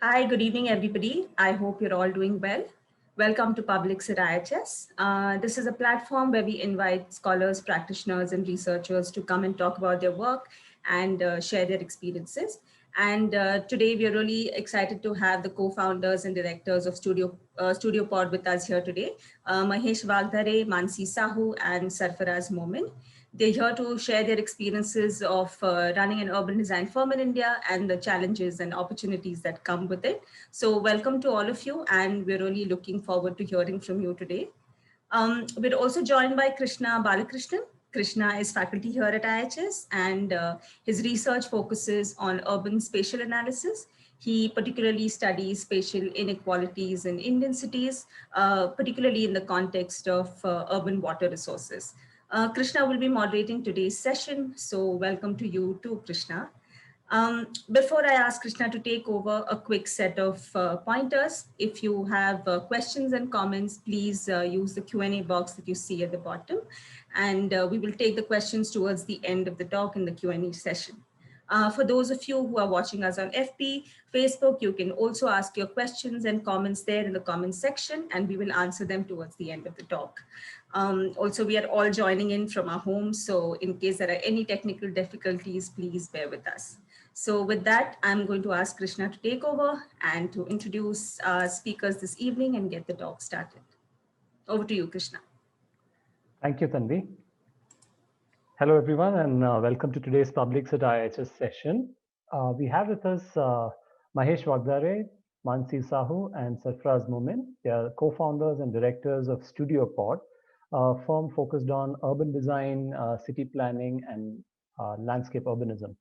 Hi, good evening, everybody. I hope you're all doing well. Welcome to Publics at IIHS. This is a platform where we invite scholars, practitioners, and researchers to come and talk about their work and share their experiences. And today, we are really excited to have the co-founders and directors of StudioPOD with us here today, Mahesh Waghdhare, Mansi, Sahu, and Sarfaraz, Momin. They're here to share their experiences of running an urban design firm in India and the challenges and opportunities that come with it. So welcome to all of you, and we're really looking forward to hearing from you today. We're also joined by Krishna Balakrishnan. Krishna is faculty here at IIHS, and his research focuses on urban spatial analysis. He particularly studies spatial inequalities in Indian cities, particularly in the context of urban water resources. Krishna will be moderating today's session, so welcome to you too, Krishna. Before I ask Krishna to take over, a quick set of pointers. If you have questions and comments, please use the Q&A box that you see at the bottom. And we will take the questions towards the end of the talk in the Q&A session. For those of you who are watching us on FB, Facebook, you can also ask your questions and comments there in the comments section, and we will answer them towards the end of the talk. Also, we are all joining in from our homes, so in case there are any technical difficulties, please bear with us. So with that, I'm going to ask Krishna to take over and to introduce our speakers this evening and get the talk started. Over to you, Krishna. Thank you, Tanvi. Hello, everyone, and welcome to today's Publics at IIHS session. We have with us Mahesh Waghdhare, Mansi Sahu, and Sarfaraz Momin. They are co-founders and directors of StudioPOD, a firm focused on urban design, city planning, and landscape urbanism.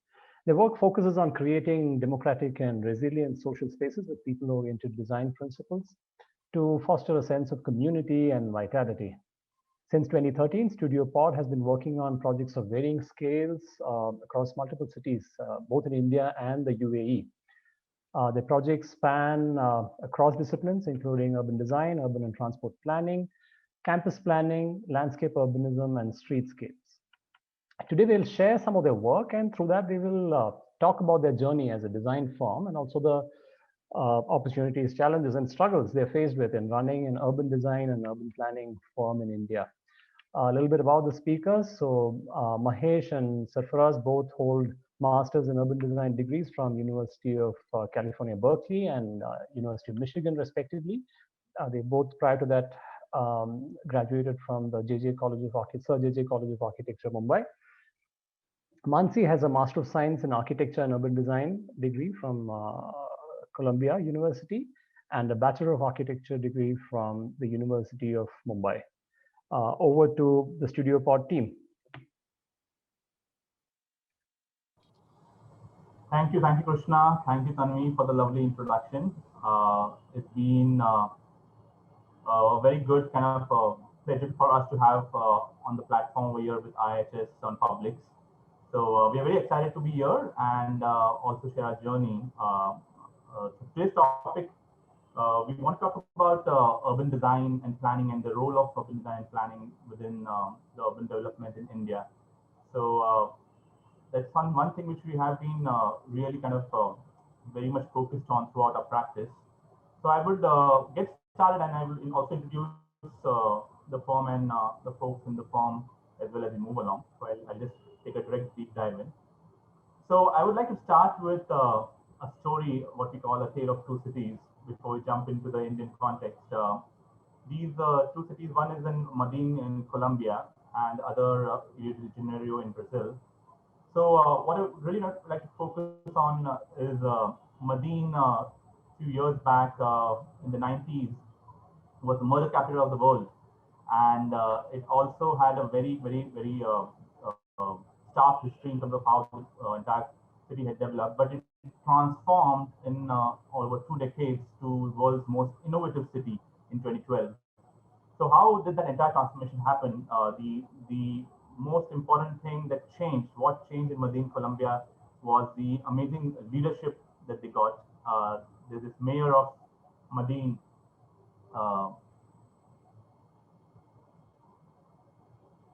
Their work focuses on creating democratic and resilient social spaces with people-oriented design principles to foster a sense of community and vitality. Since 2013, StudioPOD has been working on projects of varying scales across multiple cities, both in India and the UAE. The projects span across disciplines, including urban design, urban and transport planning, campus planning, landscape urbanism, and streetscapes. Today, we'll share some of their work, and through that, we will talk about their journey as a design firm and also the opportunities, challenges, and struggles they're faced with in running an urban design and urban planning firm in India. A little bit about the speakers. So Mahesh and Sarfaraz both hold Masters in Urban Design degrees from University of California, Berkeley and University of Michigan, respectively. They both, prior to that, graduated from the Sir JJ College of Architecture, Mumbai. Mansi has a Master of Science in Architecture and Urban Design degree from Columbia University and a Bachelor of Architecture degree from the University of Mumbai. Over to the StudioPOD team. Thank you, Krishna. Thank you, Tanvi, for the lovely introduction. It's been a very good kind of pleasure for us to have on the platform over here with IIHS on Publics. So we are very excited to be here and also share our journey. Today's topic, we want to talk about urban design and planning and the role of urban design and planning within the urban development in India. So that's one thing which we have been really kind of very much focused on throughout our practice. So I would get started, and I will also introduce the firm and the folks in the firm as well as we move along. So I'll just take a direct deep dive in. So I would like to start with a story, what we call a tale of two cities, before we jump into the Indian context. These two cities, one is in Medellin in Colombia and other Rio de Janeiro in Brazil. So what I would really like to focus on is Medellin a few years back in the 90s was the murder capital of the world. And it also had a very stark history in terms of how the entire city had developed, but it transformed in over 2 decades to the world's most innovative city in 2012. So how did that entire transformation happen? The most important thing that changed, what changed in Medellin, Colombia, was the amazing leadership that they got. There's this mayor of Medellin,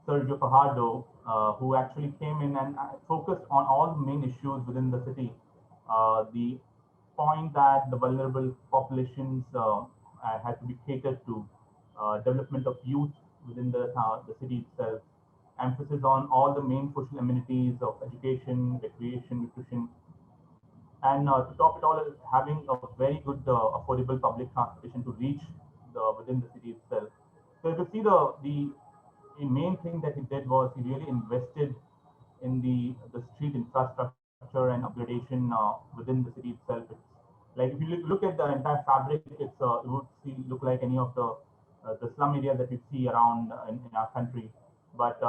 Sergio Fajardo, who actually came in and focused on all the main issues within the city. The point that the vulnerable populations had to be catered to, development of youth within the city itself, emphasis on all the main social amenities of education, recreation, nutrition, and to top it all, having a very good affordable public transportation to reach within the city itself. So if you see the main thing that he did was he really invested in the street infrastructure and upgradation within the city itself. It's like if you look at the entire fabric, it would look like any of the slum areas that you see around in our country. But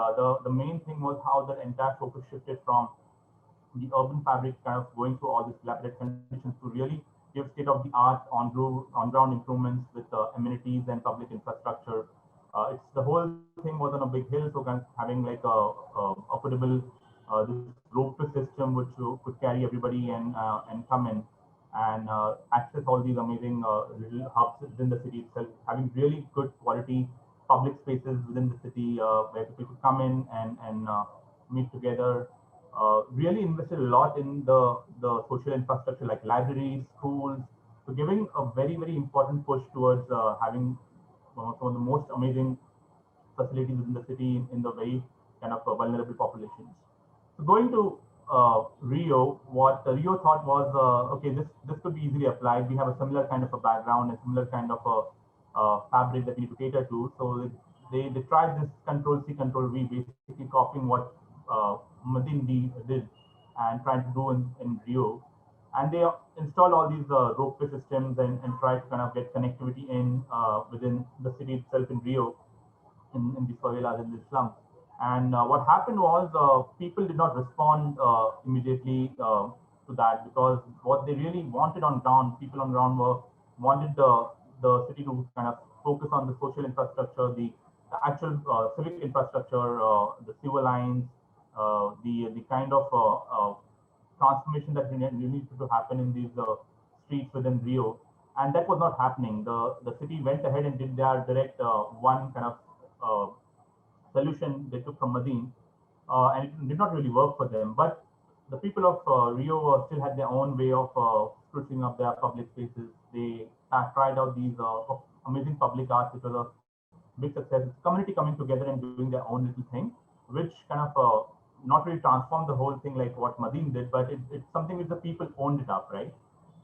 the main thing was how the entire focus shifted from the urban fabric kind of going through all these dilapidated conditions to really give state-of-the-art on-ground improvements with amenities and public infrastructure. It's the whole thing was on a big hill, so kind of having like a affordable this rope system which could carry everybody and come in and access all these amazing little hubs within the city itself, having really good quality public spaces within the city where people could come in and meet together. Really invested a lot in the social infrastructure like libraries, schools, so giving a very, very important push towards having some of the most amazing facilities within the city in the very kind of vulnerable populations. So going to Rio, what Rio thought was, okay, this could be easily applied. We have a similar kind of a background, a similar kind of a fabric that we need to cater to. So they tried this Control C, Control V, basically copying what Momin did and trying to do in Rio. And they installed all these ropeway systems and tried to kind of get connectivity in within the city itself in Rio, in the favelas, in the slums. And what happened was people did not respond immediately to that, because what they really wanted on ground, people on ground wanted the city to kind of focus on the social infrastructure, the actual civic infrastructure, the sewer lines, the kind of transformation that needed to happen in these streets within Rio, and that was not happening. The city went ahead and did their direct one kind of solution they took from Momin, and it did not really work for them. But the people of Rio still had their own way of sprucing up their public spaces. They tried out these amazing public arts, which was a big success. It's community coming together and doing their own little thing, which kind of not really transformed the whole thing like what Momin did, but it's something which the people owned it up, right?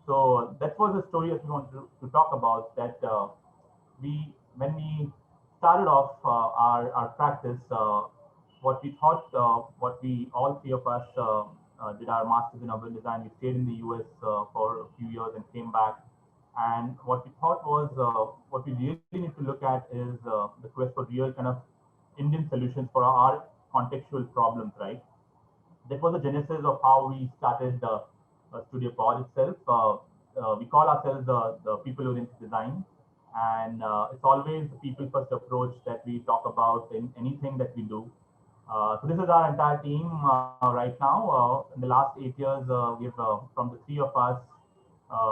So that was the story that we wanted to talk about. That when we started off our practice, what we thought, what we all three of us did our masters in urban design. We stayed in the US for a few years and came back. And what we thought was, what we really need to look at is the quest for real kind of Indian solutions for our contextual problems, right? That was the genesis of how we started StudioPOD itself. We call ourselves the people-oriented design, and it's always the people-first approach that we talk about in anything that we do. So this is our entire team right now. In the last 8 years, we've from the three of us,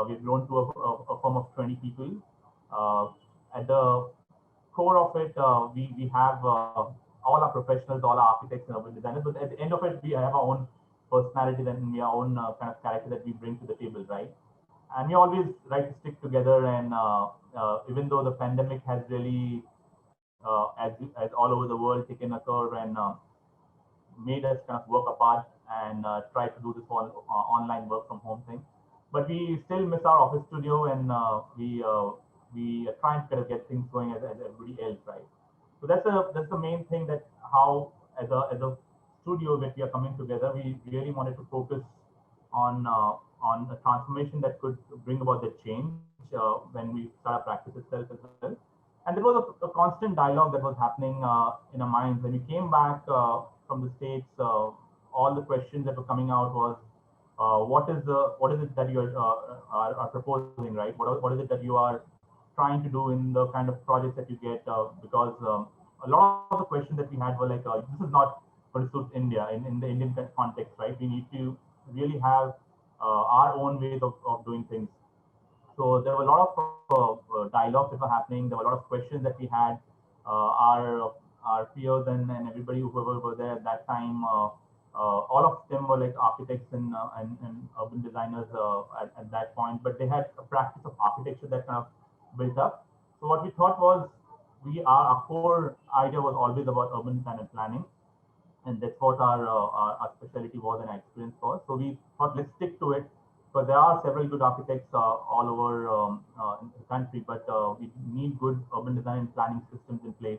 we've grown to a firm of 20 people. At the core of it, we have all our professionals, all our architects and urban designers, but at the end of it, we have our own personality and we have our own kind of character that we bring to the table, right? And we always like to stick together, and even though the pandemic has really, as all over the world, taken a curve and made us kind of work apart and try to do this whole online work from home thing, but we still miss our office studio, and we are trying to kind of get things going as everybody else, right? So that's the main thing, that how as a studio that we are coming together, we really wanted to focus on a transformation that could bring about the change when we start our practice itself as well. And there was a constant dialogue that was happening in our minds. When we came back from the States, all the questions that were coming out was, what is it that you are proposing, right? What is it that you are trying to do in the kind of projects that you get? Because a lot of the questions that we had were like, this is not going to suit India in the Indian context, right? We need to really have our own ways of doing things. So there were a lot of dialogues that were happening. There were a lot of questions that we had. Our peers and everybody whoever were there at that time All of them were like architects and urban designers at that point, but they had a practice of architecture that kind of built up. So what we thought was, our core idea was always about urban design and planning, and that's what our specialty was and our experience was. So we thought, let's stick to it, because there are several good architects all over in the country, but we need good urban design and planning systems in place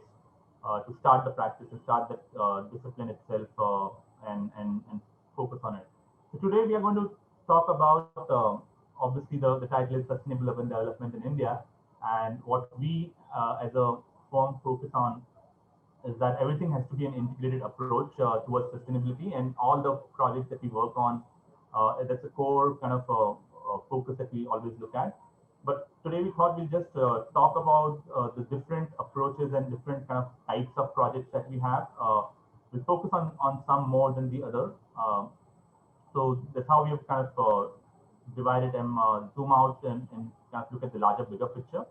to start the practice, to start the discipline itself, and focus on it. So today we are going to talk about, obviously the title is Sustainable Urban Development in India, and what we as a firm focus on is that everything has to be an integrated approach towards sustainability, and all the projects that we work on, that's a core kind of focus that we always look at. But today we thought we'll just talk about the different approaches and different kind of types of projects that we have. We focus on some more than the other. So that's how we have kind of divided them, zoom out and kind of look at the larger, bigger picture,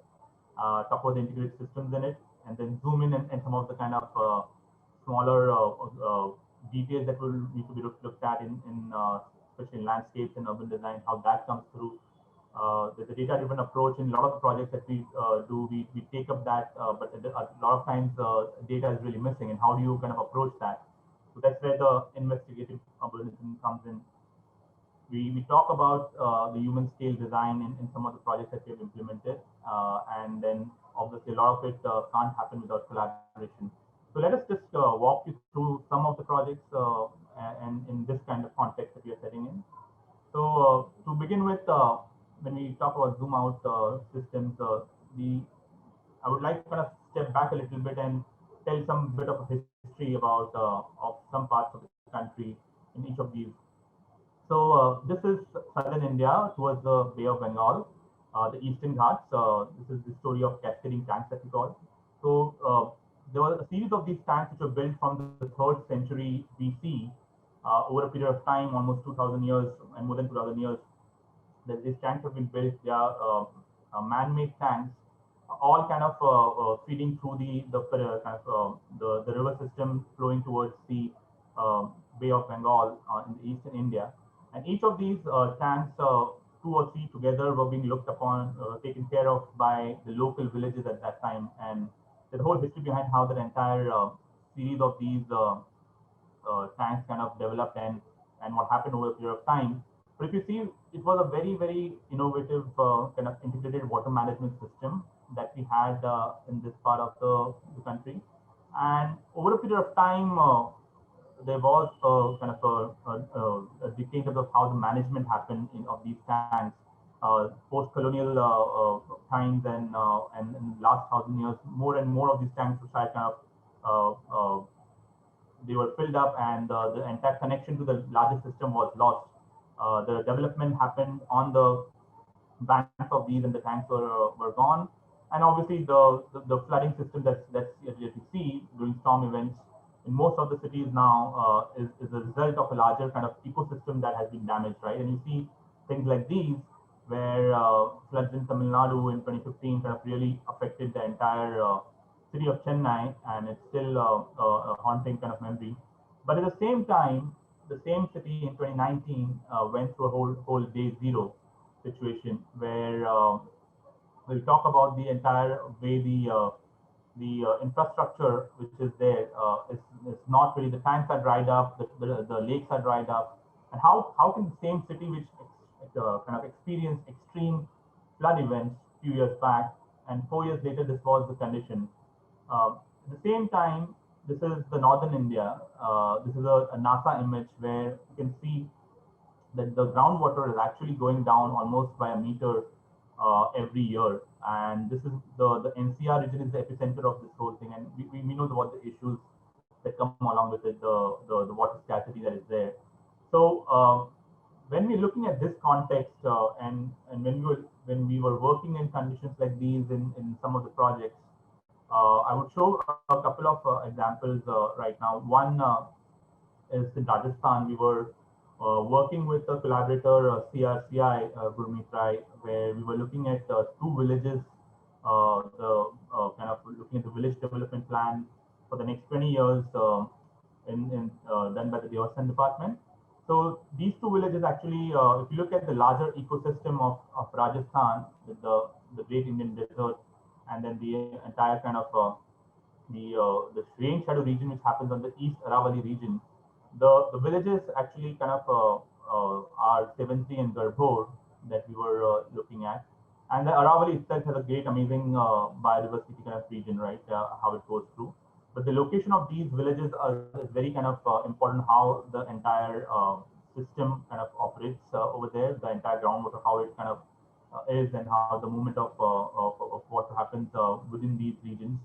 talk about the integrated systems in it, and then zoom in and some of the kind of smaller details that will need to be looked at in especially in landscapes and urban design, how that comes through. The data-driven approach in a lot of the projects that we do, we take up that, but a lot of times data is really missing, and how do you kind of approach that? So that's where the investigative urbanism comes in. We talk about the human scale design in some of the projects that we have implemented, and then obviously a lot of it can't happen without collaboration. So let us just walk you through some of the projects and in this kind of context that we are setting in. So to begin with, when we talk about zoom out systems, I would like to kind of step back a little bit and tell some bit of a history about of some parts of the country in each of these. So this is southern India towards the Bay of Bengal, the Eastern Ghats. This is the story of cascading tanks that we call. So there was a series of these tanks which were built from the 3rd century BC over a period of time, almost 2,000 years and more than 2,000 years. That these tanks have been built. They are man-made tanks, all kind of feeding through the river system flowing towards the Bay of Bengal in the eastern India. And each of these tanks, 2 or 3 together, were being looked upon, taken care of by the local villages at that time. And the whole history behind how that entire series of these tanks kind of developed and what happened over a period of time. But if you see, it was a very, very innovative kind of integrated water management system that we had in this part of the country. And over a period of time, there was kind of a dictator of how the management happened of these tanks. Post-colonial times and last 1,000 years, more and more of these tanks were kind of they were filled up, and the entire connection to the larger system was lost. The development happened on the banks of these, and the tanks were gone. And obviously, the flooding system that you see during storm events in most of the cities now is a result of a larger kind of ecosystem that has been damaged, right? And you see things like these, where floods in Tamil Nadu in 2015 kind of really affected the entire city of Chennai, and it's still a haunting kind of memory. But at the same time, the same city in 2019 went through a whole day zero situation, where we'll talk about the entire way the infrastructure which is there is not really, the tanks are dried up, the lakes are dried up, and how can the same city which kind of experienced extreme flood events a few years back, and 4 years later this was the condition. At the same time, this is the northern India. This is a NASA image where you can see that the groundwater is actually going down almost by a meter every year. And this is the NCR region is the epicenter of this whole thing. And we know what the issues that come along with it, the water scarcity that is there. So when we're looking at this context, and when we were working in conditions like these in some of the projects, I would show a couple of examples right now. One is in Rajasthan. We were working with a collaborator, CRCI, Gurmeet Rai, where we were looking at 2 villages, kind of looking at the village development plan for the next 20 years. done by the Devasan department. So these two villages actually, if you look at the larger ecosystem of Rajasthan with the Great Indian Desert, and then the entire kind of the rain shadow region which happens on the East Aravalli region, the villages actually kind of are Seventy and Garbhor that we were looking at. And the Aravalli itself has a great, amazing biodiversity kind of region, right? How it goes through. But the location of these villages is very kind of important. How the entire system kind of operates over there, the entire groundwater, how it kind of is, and how the movement of what happens within these regions.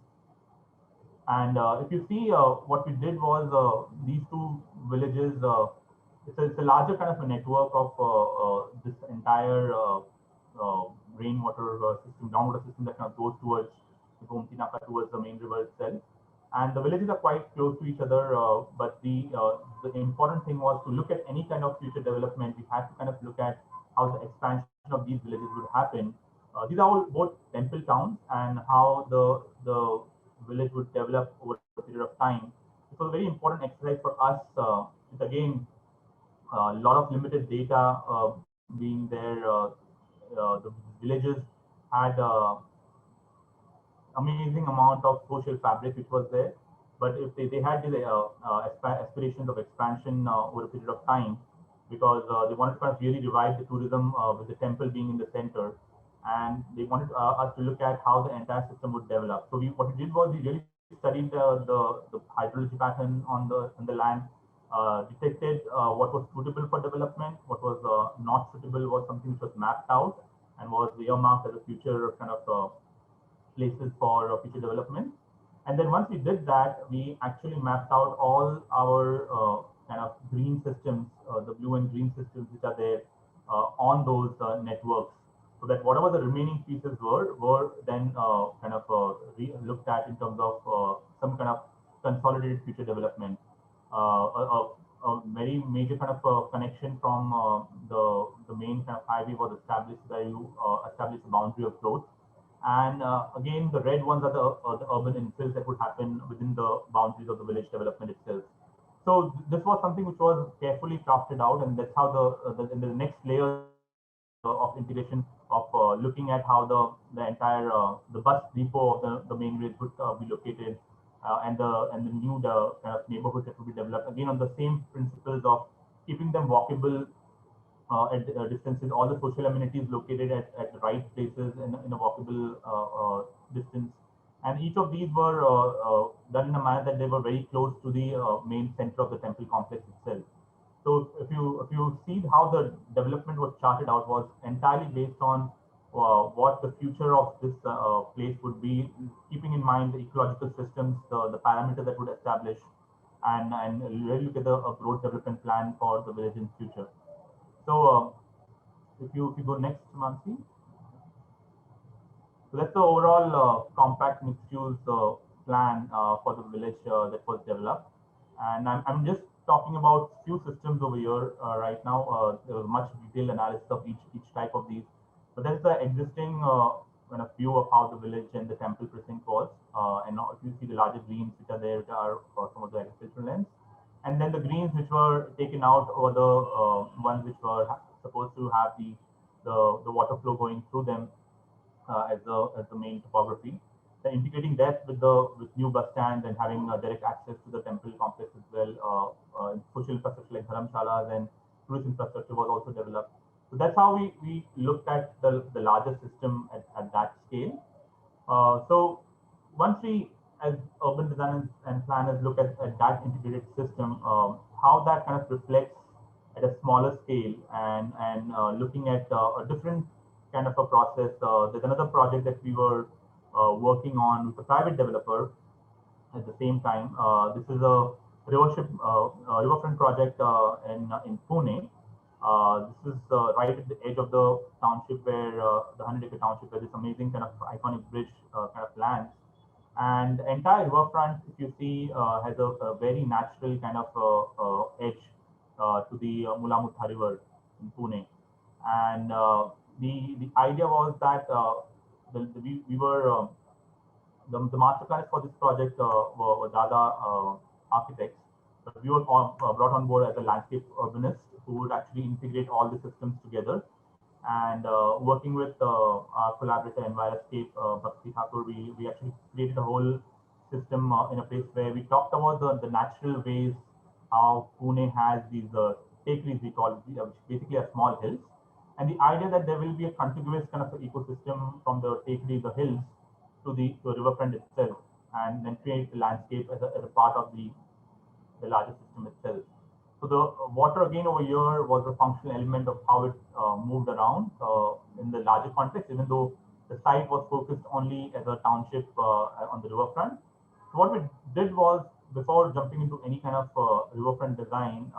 And if you see, what we did was these two villages. It's a larger kind of a network of this entire rainwater system, groundwater system that kind of goes towards the Gomti Naka, towards the main river itself. And the villages are quite close to each other. But the important thing was to look at any kind of future development. We had to kind of look at how the expansion of these villages would happen. These are all both temple towns, and how the village would develop over a period of time. It was a very important exercise for us. It's again a lot of limited data being there. The villages had amazing amount of social fabric which was there, but if they had the aspirations of expansion over a period of time, because they wanted to kind of really revive the tourism with the temple being in the center, and they wanted us to look at how the entire system would develop. So what we did was we really studied the hydrology pattern on the land, detected what was suitable for development, what was not suitable was something which was mapped out and was earmarked as a future kind of places for future development. And then once we did that, we actually mapped out all our kind of green systems, the blue and green systems which are there on those networks, so that whatever the remaining pieces were then kind of looked at in terms of some kind of consolidated future development. A very major kind of connection from the main kind of highway was established, where you establish a boundary of growth. And again, the red ones are the urban infills that would happen within the boundaries of the village development itself. So this was something which was carefully crafted out, and that's how in the next layers of integration of looking at how the entire the bus depot of the main grid would be located, and the new kind of neighborhoods that would be developed again on the same principles of keeping them walkable at distances, all the social amenities located at the right places in a walkable distance. And each of these were done in a manner that they were very close to the main center of the temple complex itself. So if you see how the development was charted out, was entirely based on what the future of this place would be, keeping in mind the ecological systems, the parameters that would establish, and really look at a broad development plan for the village in future. So if you go next, Mansi. So that's the overall compact mixed-use plan for the village that was developed. And I'm just talking about few systems over here right now. There was much detailed analysis of each type of these. But that's the existing kind of view of how the village and the temple precinct was. And now if you see the larger greens which are there, which are for some of the agricultural lands. And then the greens which were taken out, or the ones which were supposed to have the water flow going through them as the main topography. Then integrating that with new bus stands and having direct access to the temple complex as well. Social infrastructure like dharamshalas and tourist infrastructure was also developed. So that's how we looked at the larger system at that scale. So once we, as urban designers and planners, look at that integrated system, how that kind of reflects at a smaller scale, and looking at a different kind of a process. There's another project that we were working on with a private developer at the same time. This is a riverfront project in Pune. This is right at the edge of the township, where the 100-acre township, where this amazing kind of iconic bridge kind of lands. And the entire riverfront, if you see, has a very natural kind of edge to the Mulamutha River in Pune. And the idea was that we were the master planners for this project were Dada architects, we were brought on board as a landscape urbanist who would actually integrate all the systems together. And working with our collaborator Enviroscape, Bhakti Thakur, we actually created a whole system in a place where we talked about the natural ways how Pune has these takeries, we call it, which basically are small hills. And the idea that there will be a contiguous kind of ecosystem from the takeries, the hills, to the riverfront itself, and then create the landscape as a part of the larger system itself. So the water again over here was a functional element of how it moved around in the larger context, even though the site was focused only as a township on the riverfront. So what we did was, before jumping into any kind of riverfront design,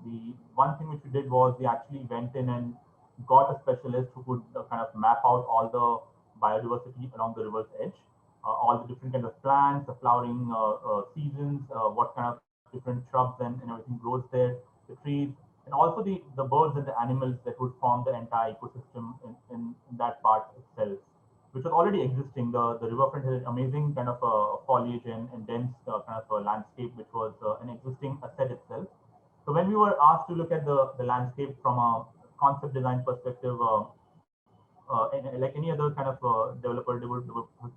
the one thing which we did was we actually went in and got a specialist who could kind of map out all the biodiversity along the river's edge, all the different kinds of plants, the flowering seasons, what kind of different shrubs and everything grows there, the trees, and also the birds and the animals that would form the entire ecosystem in that part itself, which was already existing. The riverfront had an amazing kind of foliage and dense kind of a landscape, which was an existing asset itself. So when we were asked to look at the landscape from a concept design perspective, like any other kind of developer, they were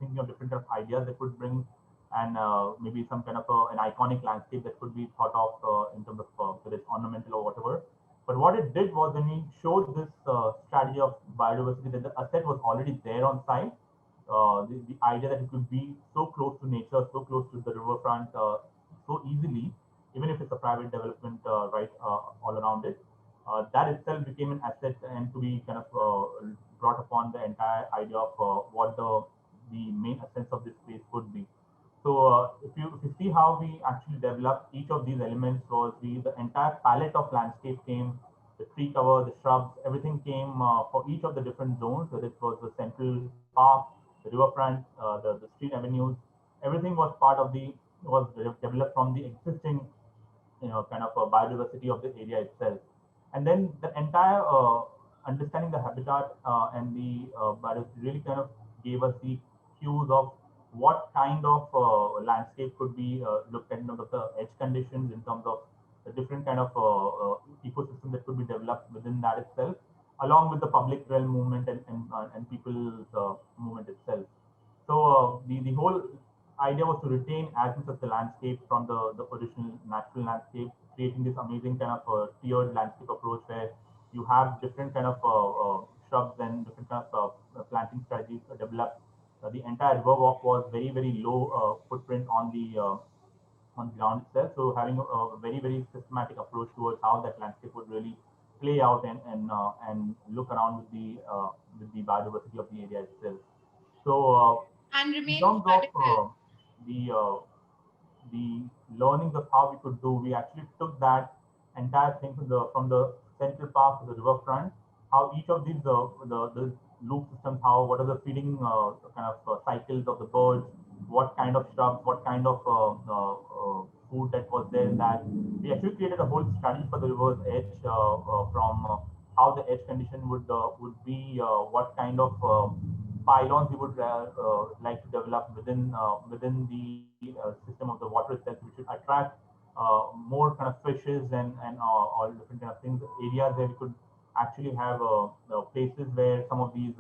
thinking of different kind of ideas that would bring, and maybe some kind of an iconic landscape that could be thought of in terms of whether it's ornamental or whatever. But what it did was, when we showed this strategy of biodiversity, that the asset was already there on site, the idea that it could be so close to nature, so close to the riverfront, so easily, even if it's a private development right all around it, that itself became an asset, and to be kind of brought upon the entire idea of what the main essence of this space could be. So if you see how we actually developed each of these elements, was the entire palette of landscape came, the tree cover, the shrubs, everything came for each of the different zones, whether it was the central park, the riverfront, the street avenues, everything was part of was developed from the existing, kind of biodiversity of the area itself. And then the entire understanding the habitat and the biodiversity really kind of gave us the cues of what kind of landscape could be looked at in terms of the edge conditions, in terms of the different kind of ecosystem that could be developed within that itself, along with the public realm movement and people's movement itself. So the whole idea was to retain as much of the landscape from the original natural landscape, creating this amazing kind of tiered landscape approach where you have different kind of shrubs and different kind of planting strategies developed. The entire river walk was very, very low footprint on the ground itself. So having a very, very systematic approach towards how that landscape would really play out and look around with the biodiversity of the area itself. So and in remain terms particular. of the learnings of how we could do, we actually took that entire thing from the central park to the riverfront, how each of these the loop systems, what are the feeding kind of cycles of the birds, what kind of shrubs, what kind of food that was there in that. We actually created a whole strategy for the river's edge from how the edge condition would be, what kind of pylons we would like to develop within the system of the water itself, which should attract more kind of fishes and all different kind of things, areas where we could actually have places where some of these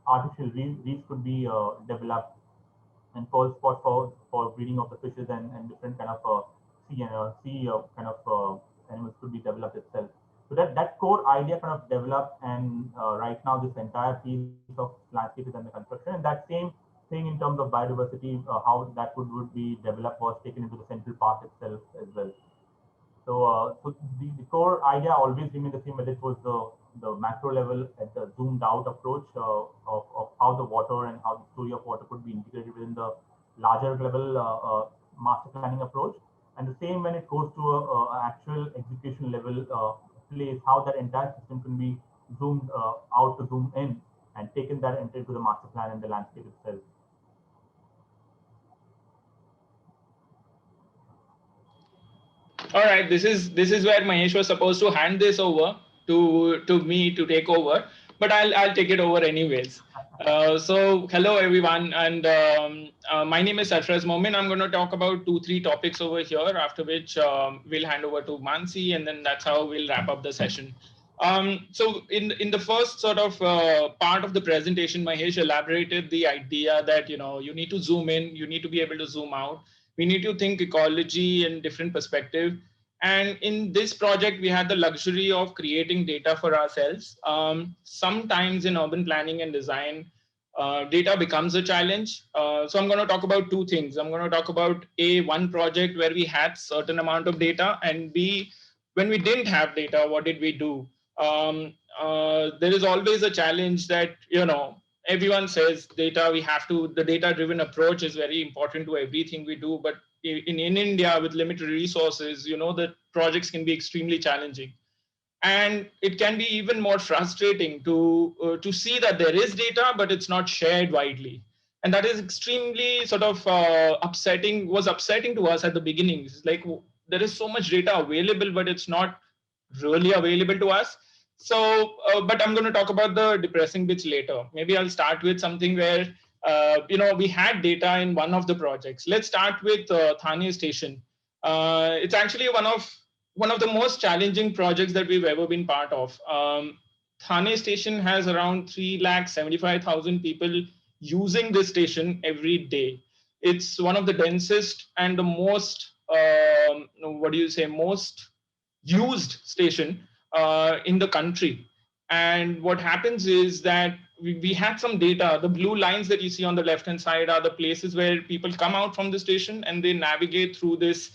artificial reefs could be developed, and first spot for breeding of the fishes and different kind of sea kind of animals could be developed itself. So that core idea kind of developed, and right now this entire piece of landscape is under construction. And that same thing in terms of biodiversity, how that would be developed, was taken into the central park itself as well. So, so the core idea always remained the same, but it was the macro level at the zoomed out approach of how the water and how the story of water could be integrated within the larger level master planning approach. And the same when it goes to a actual execution level place, how that entire system can be zoomed out to zoom in and taken that into the master plan and the landscape itself. All right, this is where Mahesh was supposed to hand this over to me to take over, but I'll take it over anyways. So hello everyone, and my name is Sarfaraz Momin. I'm going to talk about 2-3 topics over here, after which we'll hand over to Mansi, and then that's how we'll wrap up the session. So in the first sort of part of the presentation, Mahesh elaborated the idea that you need to zoom in, you need to be able to zoom out. We need to think ecology in different perspective. And in this project, we had the luxury of creating data for ourselves. Sometimes in urban planning and design, data becomes a challenge. So I'm going to talk about two things. I'm going to talk about one project where we had certain amount of data, and B, when we didn't have data, what did we do? There is always a challenge that, everyone says data, the data driven approach is very important to everything we do. But in India, with limited resources, the projects can be extremely challenging. And it can be even more frustrating to see that there is data, but it's not shared widely. And that is extremely sort of was upsetting to us at the beginning. It's like there is so much data available, but it's not really available to us. So, but I'm going to talk about the depressing bits later. Maybe I'll start with something where, we had data in one of the projects. Let's start with Thane Station. It's actually one of the most challenging projects that we've ever been part of. Thane Station has around 375,000 people using this station every day. It's one of the densest and the most, most used station in the country. And what happens is that we had some data. The blue lines that you see on the left hand side are the places where people come out from the station and they navigate through this,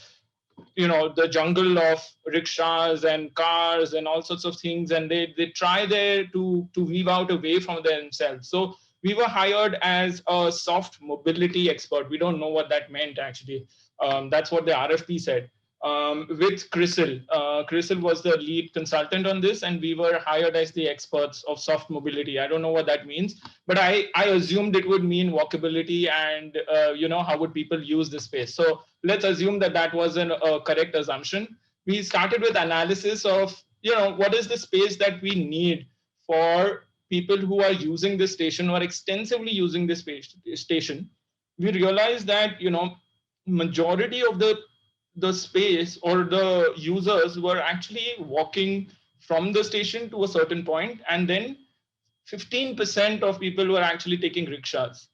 the jungle of rickshaws and cars and all sorts of things, and they try there to weave out a way from themselves. So we were hired as a soft mobility expert. We don't know what that meant actually. That's what the RFP said. With Crystal. Crystal was the lead consultant on this, and we were hired as the experts of soft mobility. I don't know what that means, but I assumed it would mean walkability and, how would people use the space. So let's assume that that was a correct assumption. We started with analysis of, what is the space that we need for people who are using this station or extensively using this station. We realized that, majority of the space or the users were actually walking from the station to a certain point, and then 15% of people were actually taking rickshaws,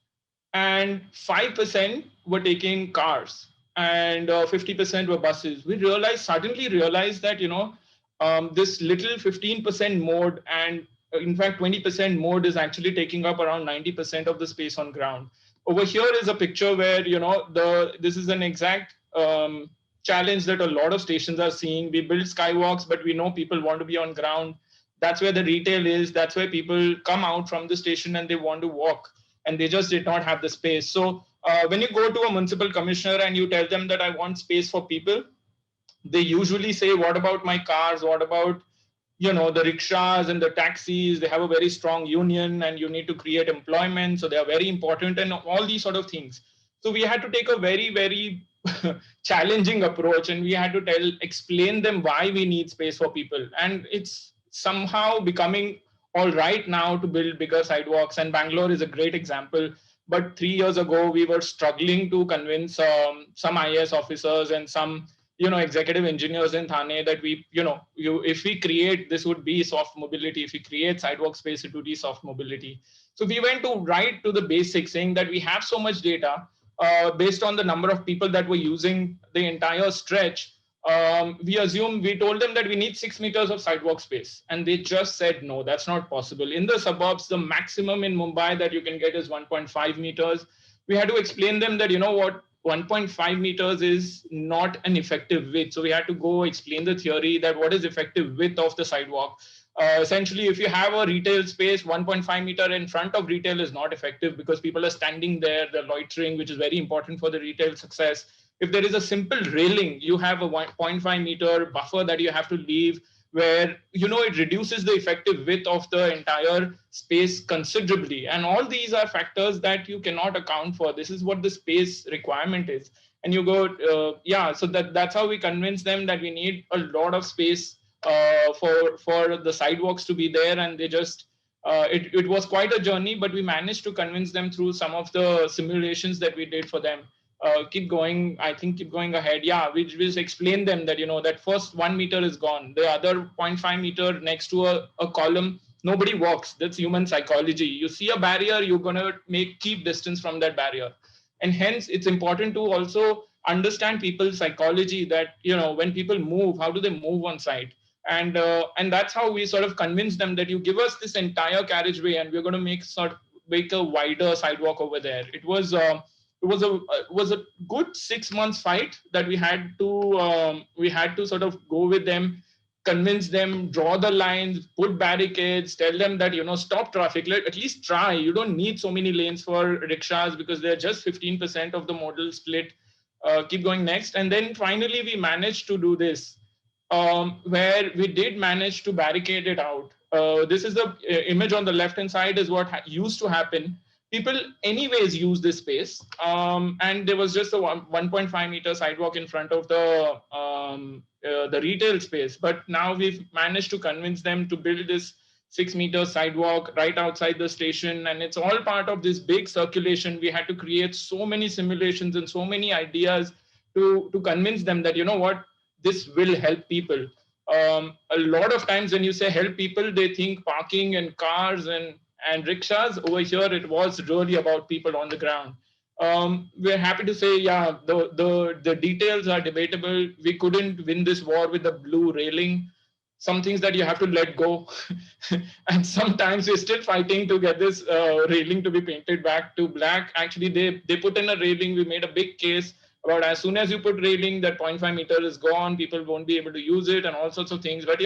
and 5% were taking cars, and 50% were buses. We suddenly realized that, this little 15% mode, and in fact 20% mode, is actually taking up around 90% of the space on ground. Over here is a picture where, this is an exact challenge that a lot of stations are seeing. We build skywalks, but we know people want to be on ground. That's where the retail is. That's where people come out from the station and they want to walk, and they just did not have the space. So when you go to a municipal commissioner and you tell them that I want space for people, they usually say, what about my cars? What about, the rickshaws and the taxis? They have a very strong union, and you need to create employment. So they are very important, and all these sort of things. So we had to take a very, very challenging approach, and we had to explain them why we need space for people. And it's somehow becoming all right now to build bigger sidewalks, and Bangalore is a great example. But 3 years ago, we were struggling to convince some IIHS officers and some, executive engineers in Thane that if we create, this would be soft mobility. If we create sidewalk space, it would be soft mobility. So we went to right to the basics, saying that we have so much data based on the number of people that were using the entire stretch. We told them that we need 6 meters of sidewalk space, and they just said, no, that's not possible. In the suburbs, the maximum in Mumbai that you can get is 1.5 meters. We had to explain them that, 1.5 meters is not an effective width. So we had to go explain the theory that what is effective width of the sidewalk. Essentially, if you have a retail space, 1.5 meter in front of retail is not effective because people are standing there, they're loitering, which is very important for the retail success. If there is a simple railing, you have a 1.5 meter buffer that you have to leave, where, it reduces the effective width of the entire space considerably. And all these are factors that you cannot account for. This is what the space requirement is. And you go, so that's how we convince them that we need a lot of space for the sidewalks to be there, and they just It was quite a journey, but we managed to convince them through some of the simulations that we did for them. Keep going, I think keep going ahead. Yeah, we just explain them that, that first 1 meter is gone. The other 0.5 meter next to a column, nobody walks. That's human psychology. You see a barrier, you're going to keep distance from that barrier. And hence it's important to also understand people's psychology, that, when people move, how do they move on site? And that's how we sort of convince them that you give us this entire carriageway and we're going to make a wider sidewalk over there. It was a good 6 months fight that we had to sort of go with them, convince them, draw the lines, put barricades, tell them that, stop traffic, at least try. You don't need so many lanes for rickshaws because they're just 15% of the modal split. Keep going next. And then finally we managed to do this, where we did manage to barricade it out. This is the image on the left hand side, is what used to happen. People anyways use this space, and there was just a 1.5 meter sidewalk in front of the retail space. But now we've managed to convince them to build this 6 meter sidewalk right outside the station, and it's all part of this big circulation. We had to create so many simulations and so many ideas to convince them that, what, this will help people. A lot of times when you say help people, they think parking and cars and rickshaws. Over here, it was really about people on the ground. We're happy to say, yeah, the details are debatable. We couldn't win this war with the blue railing. Some things that you have to let go. And sometimes we're still fighting to get this railing to be painted back to black. Actually, they put in a railing. We made a big case about as soon as you put railing, that 0.5 meter is gone, people won't be able to use it and all sorts of things. But,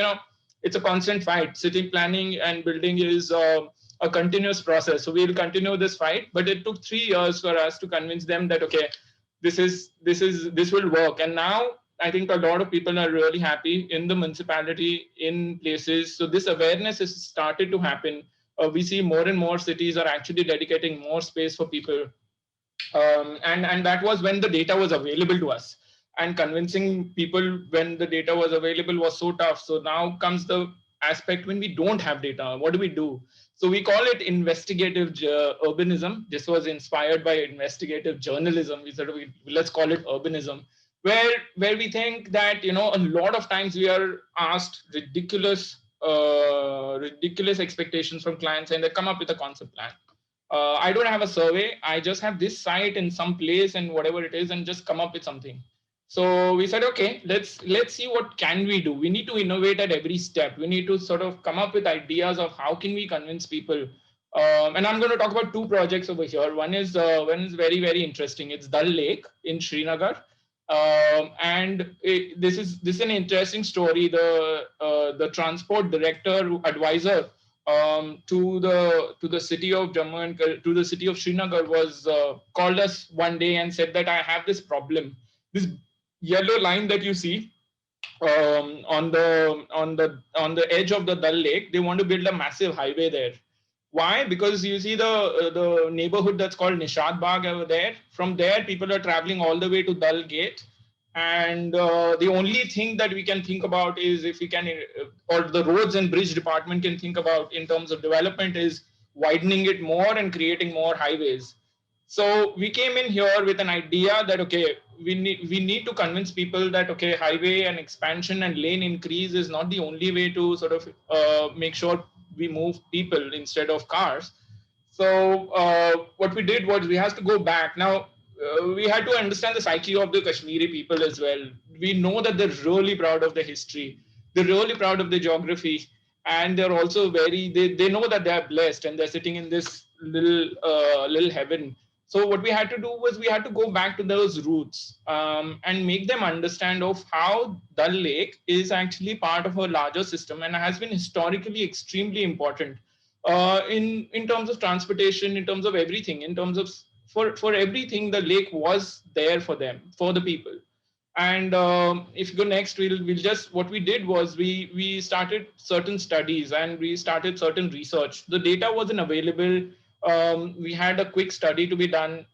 it's a constant fight. City planning and building is a continuous process. So we'll continue this fight, but it took 3 years for us to convince them that, okay, this will work. And now I think a lot of people are really happy in the municipality, in places. So this awareness has started to happen. We see more and more cities are actually dedicating more space for people. And that was when the data was available to us, and convincing people when the data was available was so tough. So now comes the aspect when we don't have data. What do we do? So we call it investigative urbanism. This was inspired by investigative journalism. We said, let's call it urbanism, where we think that, a lot of times we are asked ridiculous expectations from clients, and they come up with a concept plan. I don't have a survey. I just have this site in some place and whatever it is, and just come up with something. So we said, okay, let's see what can we do. We need to innovate at every step. We need to sort of come up with ideas of how can we convince people. And I'm going to talk about 2 projects over here. One is very, very interesting. It's Dal Lake in Srinagar. And this is an interesting story. The transport director advisor to the city of Jammu and to the city of Srinagar was called us one day and said that I have this problem. This yellow line that you see on the edge of the Dal Lake, they want to build a massive highway there. Why? Because you see the neighborhood that's called Nishad Bagh over there. From there, people are traveling all the way to Dal Gate. And the only thing that we can think about is if we can, or the roads and bridge department can think about in terms of development, is widening it more and creating more highways. So we came in here with an idea that, okay, we need to convince people that, okay, highway and expansion and lane increase is not the only way to sort of make sure we move people instead of cars. So what we did was we had to go back. Now, we had to understand the psyche of the Kashmiri people as well. We know that they're really proud of their history. They're really proud of their geography. And they're also they know that they're blessed and they're sitting in this little heaven. So what we had to do was we had to go back to those roots and make them understand of how Dal Lake is actually part of a larger system and has been historically extremely important in terms of transportation, in terms of everything, in terms of for everything. The lake was there for them, for the people. And if you go next, we'll just, what we did was we started certain studies and we started certain research. The data wasn't available. We had a quick study to be done,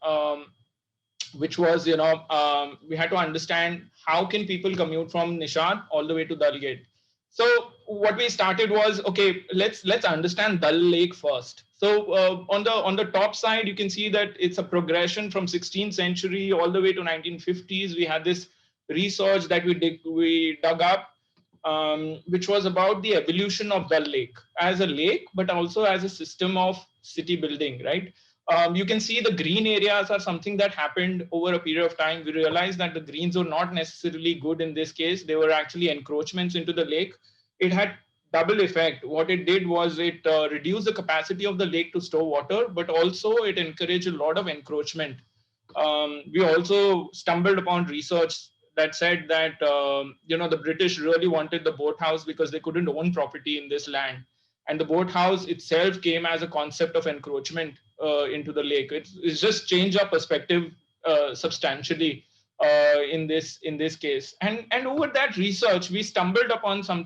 which was, we had to understand how can people commute from Nishad all the way to Dal Gate. So what we started was, okay, let's understand Dal Lake first. So on the top side, you can see that it's a progression from 16th century all the way to 1950s. We had this research that we dug up, which was about the evolution of Dal Lake as a lake, but also as a system of city building, right? You can see the green areas are something that happened over a period of time. We realized that the greens were not necessarily good in this case. They were actually encroachments into the lake. It had double effect. What it did was it reduced the capacity of the lake to store water, but also it encouraged a lot of encroachment. We also stumbled upon research that said that the British really wanted the boathouse because they couldn't own property in this land, and the boathouse itself came as a concept of encroachment into the lake. It's just changed our perspective substantially in this case. And over that research, we stumbled upon some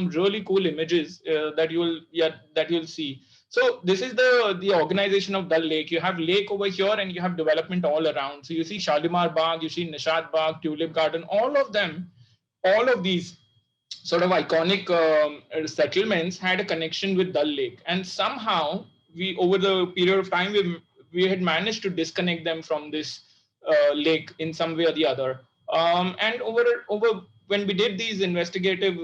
really cool images that you'll see. So this is the organization of Dal Lake. You have lake over here and you have development all around. So you see Shalimar Bagh, you see Nishad Bagh, Tulip Garden, all of these sort of iconic settlements had a connection with Dal Lake. And somehow we, over the period of time, we had managed to disconnect them from this lake in some way or the other. And over when we did these investigative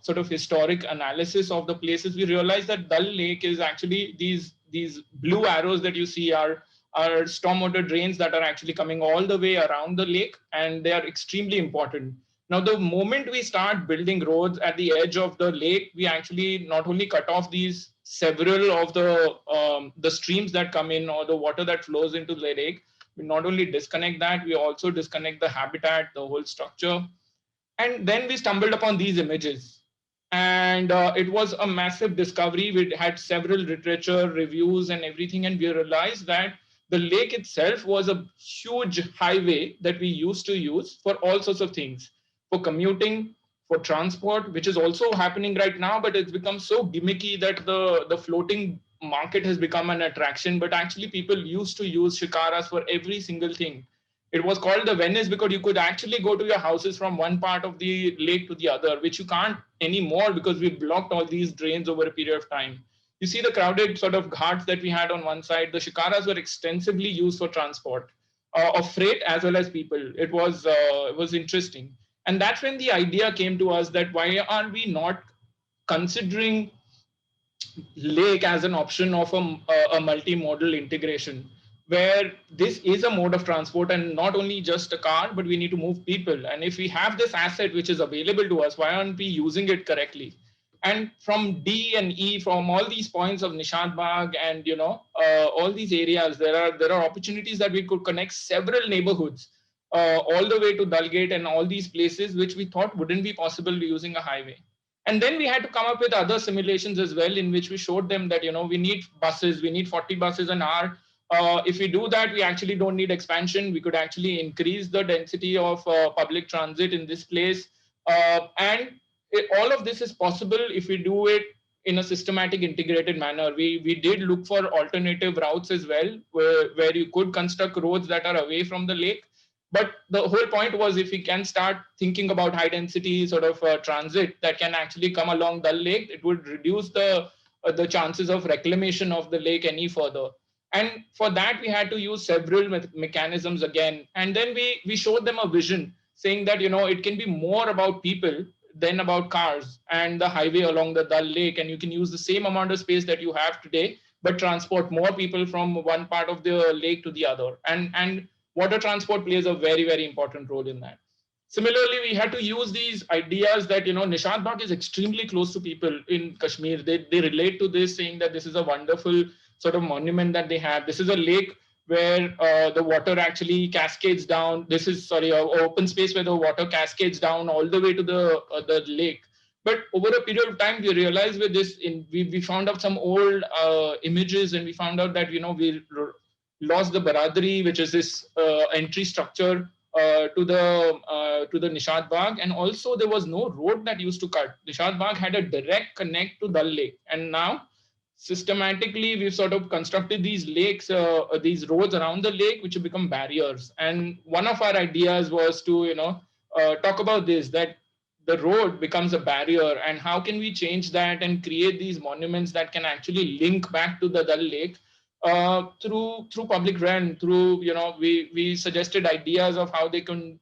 sort of historic analysis of the places, we realized that Dal Lake is actually these blue arrows that you see are stormwater drains that are actually coming all the way around the lake, and they are extremely important. Now, the moment we start building roads at the edge of the lake, we actually not only cut off these several of the streams that come in or the water that flows into the lake, we not only disconnect that, we also disconnect the habitat, the whole structure. And then we stumbled upon these images. And it was a massive discovery. We had several literature reviews and everything, and we realized that the lake itself was a huge highway that we used to use for all sorts of things, for commuting, for transport, which is also happening right now, but it's become so gimmicky that the floating market has become an attraction. But actually people used to use shikaras for every single thing. It was called the Venice because you could actually go to your houses from one part of the lake to the other, which you can't anymore because we've blocked all these drains over a period of time. You see the crowded sort of ghats that we had on one side. The shikaras were extensively used for transport of freight as well as people. It was interesting. And that's when the idea came to us that why aren't we not considering lake as an option of a multimodal integration, where this is a mode of transport and not only just a car, but we need to move people. And if we have this asset which is available to us, why aren't we using it correctly? And from D and E, from all these points of Nishad Bagh and all these areas, there are opportunities that we could connect several neighborhoods all the way to Dalgate and all these places which we thought wouldn't be possible using a highway. And then we had to come up with other simulations as well, in which we showed them that we need buses, we need 40 buses an hour. If we do that, we actually don't need expansion. We could actually increase the density of public transit in this place. All of this is possible if we do it in a systematic, integrated manner. We did look for alternative routes as well, where you could construct roads that are away from the lake. But the whole point was, if we can start thinking about high density sort of transit that can actually come along Dal Lake, it would reduce the chances of reclamation of the lake any further. And for that, we had to use several mechanisms again. And then we showed them a vision saying that, it can be more about people than about cars and the highway along the Dal Lake. And you can use the same amount of space that you have today, but transport more people from one part of the lake to the other. And water transport plays a very, very important role in that. Similarly, we had to use these ideas that, Nishad Bagh is extremely close to people in Kashmir. They relate to this, saying that this is a wonderful sort of monument that they have. This is a lake where the water actually cascades down. This is, an open space where the water cascades down all the way to the lake. But over a period of time, we realized with this, we found out some old images, and we found out that, we lost the Baradari, which is this entry structure to the Nishad Bagh. And also there was no road that used to cut. Nishad Bagh had a direct connect to Dal Lake. And now systematically we've sort of constructed these lakes, these roads around the lake, which have become barriers. And one of our ideas was to, talk about this, that the road becomes a barrier, and how can we change that and create these monuments that can actually link back to the Dal Lake through public realm, through, we suggested ideas of how they can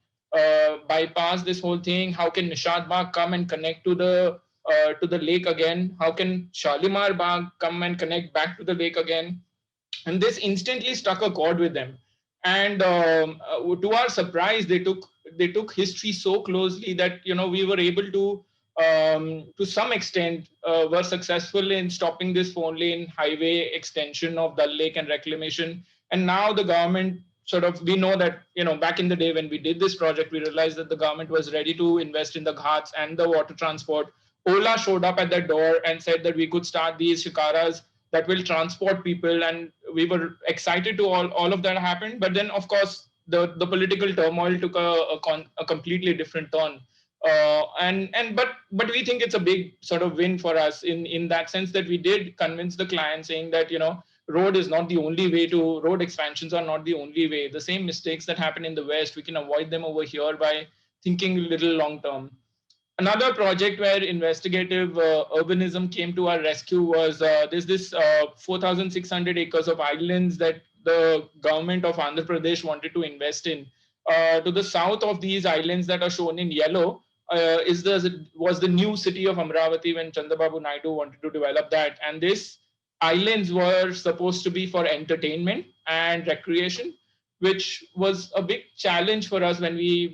bypass this whole thing. How can Nishad Bagh come and connect to the lake again? How can Shalimar Bagh come and connect back to the lake again? And this instantly struck a chord with them. And to our surprise, they took history so closely that we were able to some extent, were successful in stopping this 4-lane highway extension of Dal Lake and reclamation. And now the government we know that back in the day when we did this project, we realized that the government was ready to invest in the ghats and the water transport. Ola showed up at the door and said that we could start these shikaras that will transport people, and we were excited to all of that happen. But then, of course, the political turmoil took a completely different turn. But we think it's a big win for us in that sense, that we did convince the client, saying that road expansions are not the only way. The same mistakes that happen in the West, we can avoid them over here by thinking a little long term. Another project where investigative urbanism came to our rescue was there's this 4,600 acres of islands that the government of Andhra Pradesh wanted to invest in. To the south of these islands that are shown in yellow was the new city of Amravati when Chandrababu Naidu wanted to develop that. And these islands were supposed to be for entertainment and recreation, which was a big challenge for us when we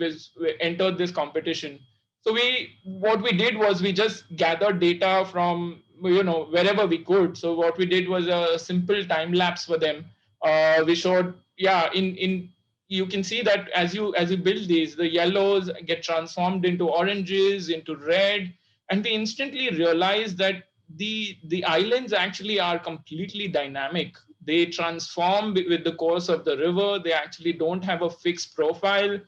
entered this competition. So what we did was we just gathered data from wherever we could. So what we did was a simple time lapse for them. We showed, in you can see that as you build these, the yellows get transformed into oranges, into red, and we instantly realized that the islands actually are completely dynamic. They transform with the course of the river. They actually don't have a fixed profile,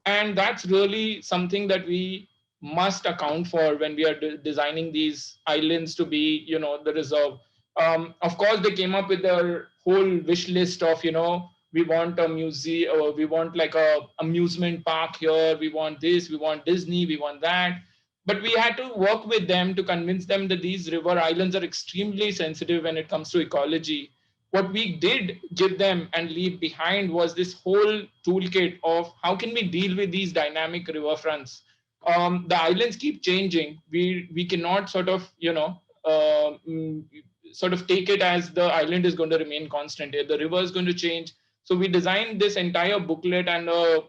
and that's really something that we must account for when we are designing these islands to be the reserve. Of course, they came up with their whole wish list of we want a museum, or we want like a amusement park here, we want this, we want Disney, we want that. But we had to work with them to convince them that these river islands are extremely sensitive when it comes to ecology. What we did give them and leave behind was this whole toolkit of how can we deal with these dynamic riverfronts. The islands keep changing. We cannot take it as the island is going to remain constant. The river is going to change. So we designed this entire booklet and a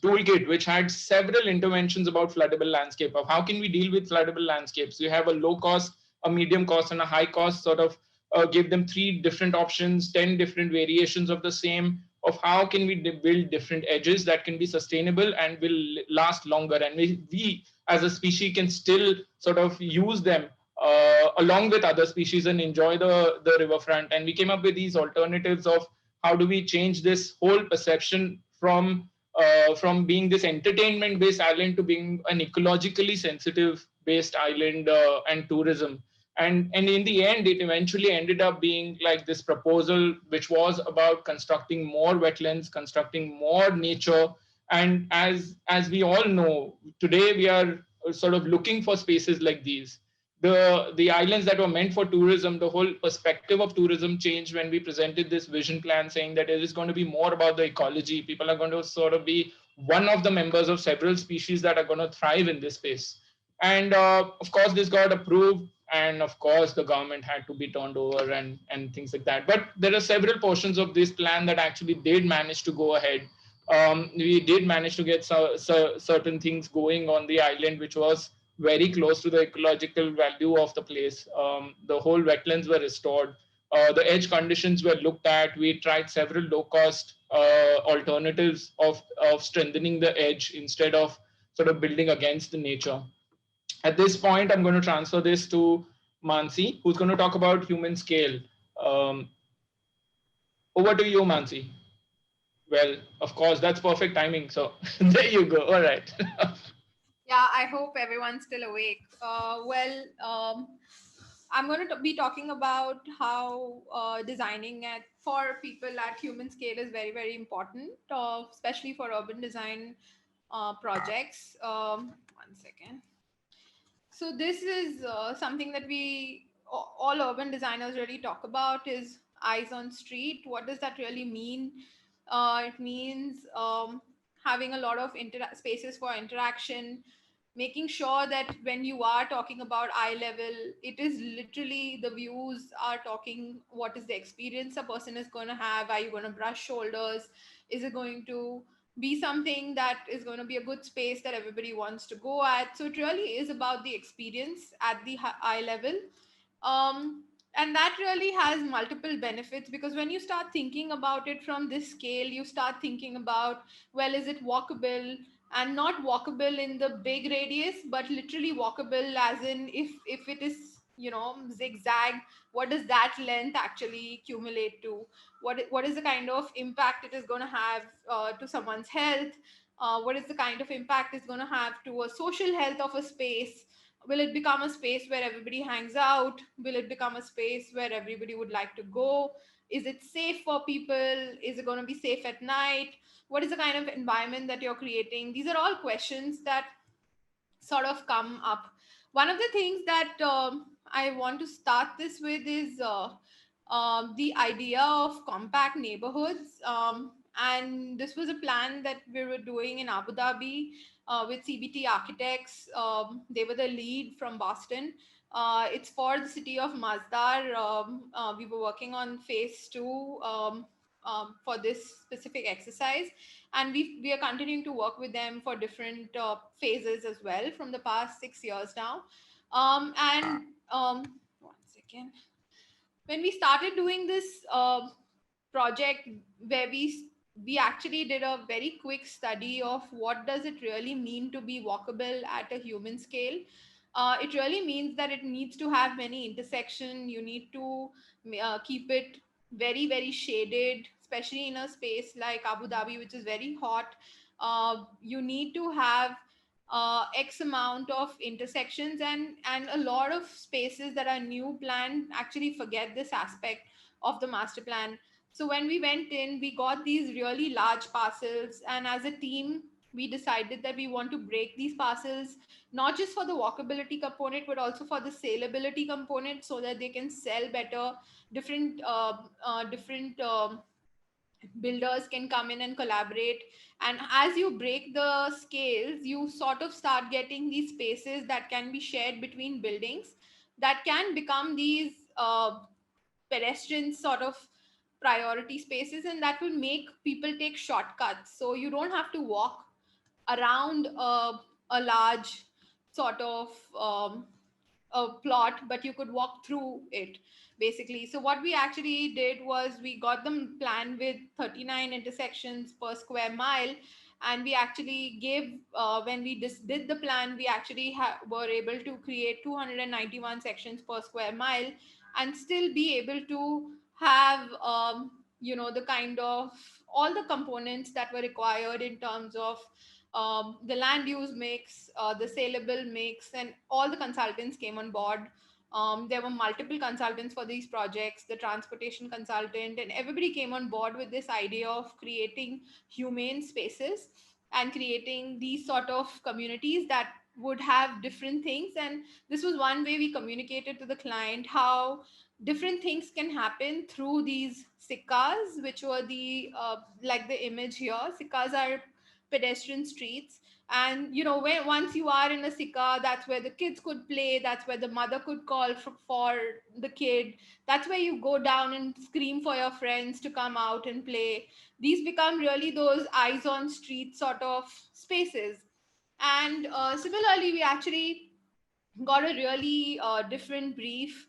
toolkit which had several interventions about floodable landscape, of how can we deal with floodable landscapes. You have a low cost, a medium cost, and a high cost. Give them 3 different options, 10 different variations of the same, of how can we build different edges that can be sustainable and will last longer, and we as a species can still use them along with other species and enjoy the riverfront. And we came up with these alternatives of how do we change this whole perception from being this entertainment based island to being an ecologically sensitive based island and tourism. And in the end, it eventually ended up being like this proposal, which was about constructing more wetlands, constructing more nature. And as we all know, today we are looking for spaces like these. The islands that were meant for tourism, the whole perspective of tourism changed when we presented this vision plan, saying that it is going to be more about the ecology. People are going to be one of the members of several species that are going to thrive in this space. And of course, this got approved. And of course, the government had to be turned over and things like that. But there are several portions of this plan that actually did manage to go ahead. We did manage to get certain things going on the island, which was very close to the ecological value of the place. The whole wetlands were restored. The edge conditions were looked at. We tried several low-cost alternatives of strengthening the edge instead of building against the nature. At this point, I'm going to transfer this to Mansi, who's going to talk about human scale. Over to you, Mansi. Well, of course, that's perfect timing. So there you go. All right. Yeah, I hope everyone's still awake. I'm going to be talking about how designing for people at human scale is very, very important, especially for urban design projects. one second. So this is something that all urban designers really talk about is eyes on street. What does that really mean? It means having a lot of spaces for interaction, making sure that when you are talking about eye level, it is literally the views are talking what is the experience a person is going to have. Are you going to brush shoulders? Is it going to be something that is going to be a good space that everybody wants to go at? So it really is about the experience at the eye level. And that really has multiple benefits, because when you start thinking about it from this scale, you start thinking about, well, is it walkable? And not walkable in the big radius, but literally walkable as in, if it is, zigzag, what does that length actually accumulate to? What is the kind of impact it is going to have to someone's health? What is the kind of impact it's going to have to a social health of a space? Will it become a space where everybody hangs out? Will it become a space where everybody would like to go? Is it safe for people? Is it going to be safe at night? What is the kind of environment that you're creating? These are all questions that sort of come up. One of the things that I want to start this with is the idea of compact neighborhoods. And this was a plan that we were doing in Abu Dhabi with CBT Architects. They were the lead from Boston. It's for the city of Masdar. We were working on phase 2 for this specific exercise, and we are continuing to work with them for different phases as well from the past 6 years now. One second. When we started doing this project, where we actually did a very quick study of what does it really mean to be walkable at a human scale. It really means that it needs to have many intersection. You need to keep it very, very shaded, especially in a space like Abu Dhabi, which is very hot. You need to have X amount of intersections, and a lot of spaces that are new planned actually forget this aspect of the master plan. So when we went in, we got these really large parcels, and as a team, we decided that we want to break these parcels, not just for the walkability component, but also for the saleability component, so that they can sell better. Different builders can come in and collaborate, and as you break the scales, you sort of start getting these spaces that can be shared between buildings, that can become these pedestrian sort of priority spaces, and that will make people take shortcuts, so you don't have to walk around a large sort of a plot, but you could walk through it basically. So what we actually did was we got them planned with 39 intersections per square mile, and we actually gave when we did the plan, we actually were able to create 291 sections per square mile, and still be able to have the kind of all the components that were required in terms of the land use mix, the saleable mix, and all the consultants came on board. There were multiple consultants for these projects, the transportation consultant, and everybody came on board with this idea of creating humane spaces and creating these sort of communities that would have different things. And this was one way we communicated to the client how different things can happen through these sikkas, which were the like the image here. Sikkas are pedestrian streets, and when once you are in a sikka, that's where the kids could play, that's where the mother could call for the kid, that's where you go down and scream for your friends to come out and play. These become really those eyes on street sort of spaces. And similarly, we actually got a really different brief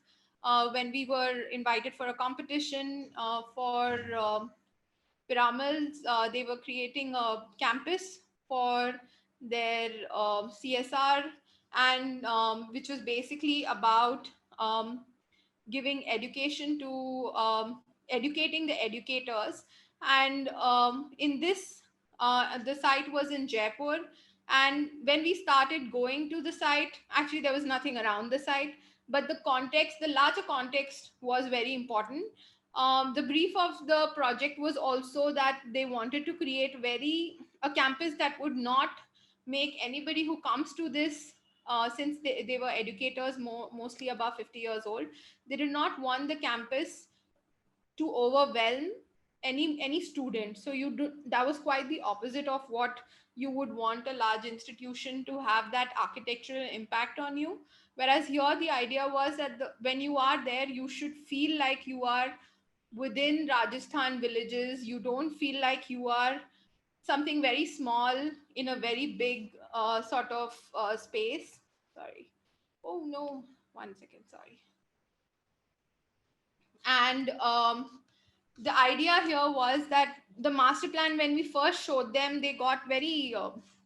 when we were invited for a competition for Piramals. They were creating a campus for their CSR, and which was basically about giving education to educating the educators. And in this, the site was in Jaipur. And when we started going to the site, actually there was nothing around the site, but the context, the larger context was very important. The brief of the project was also that they wanted to create a campus that would not make anybody who comes to this, since they were educators mostly above 50 years old, they did not want the campus to overwhelm any student. So that was quite the opposite of what you would want a large institution to have, that architectural impact on you. Whereas here the idea was that when you are there, you should feel like you are within Rajasthan villages. You don't feel like you are something very small in a very big sort of space. Sorry. Oh no, 1 second, sorry. And the idea here was that the master plan, when we first showed them, they got very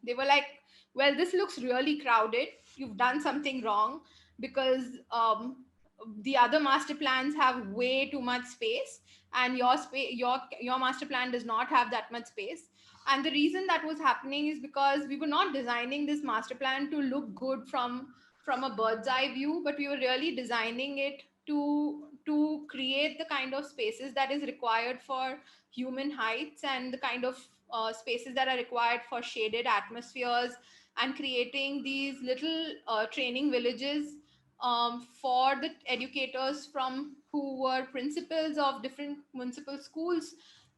they were like, well, this looks really crowded, you've done something wrong, because the other master plans have way too much space, and your master plan does not have that much space. And the reason that was happening is because we were not designing this master plan to look good from a bird's eye view, but we were really designing it to create the kind of spaces that is required for human heights, and the kind of spaces that are required for shaded atmospheres, and creating these little training villages for the educators from who were principals of different municipal schools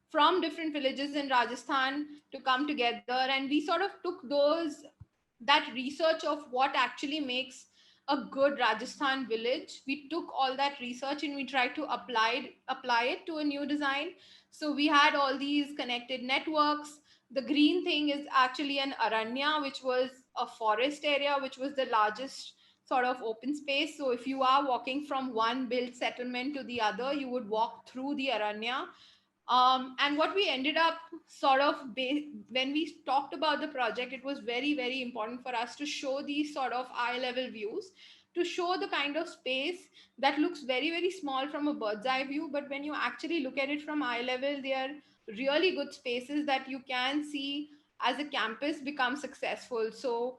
from different villages in Rajasthan to come together. And we sort of took that research of what actually makes a good Rajasthan village. We took all that research and we tried to apply it to a new design. So we had all these connected networks. The green thing is actually an aranya, which was a forest area, which was the largest sort of open space. So if you are walking from one built settlement to the other, you would walk through the aranya. And what we ended up sort of when we talked about the project, it was very, very important for us to show these sort of eye level views, to show the kind of space that looks very, very small from a bird's eye view. But when you actually look at it from eye level, they are really good spaces that you can see as a campus become successful. So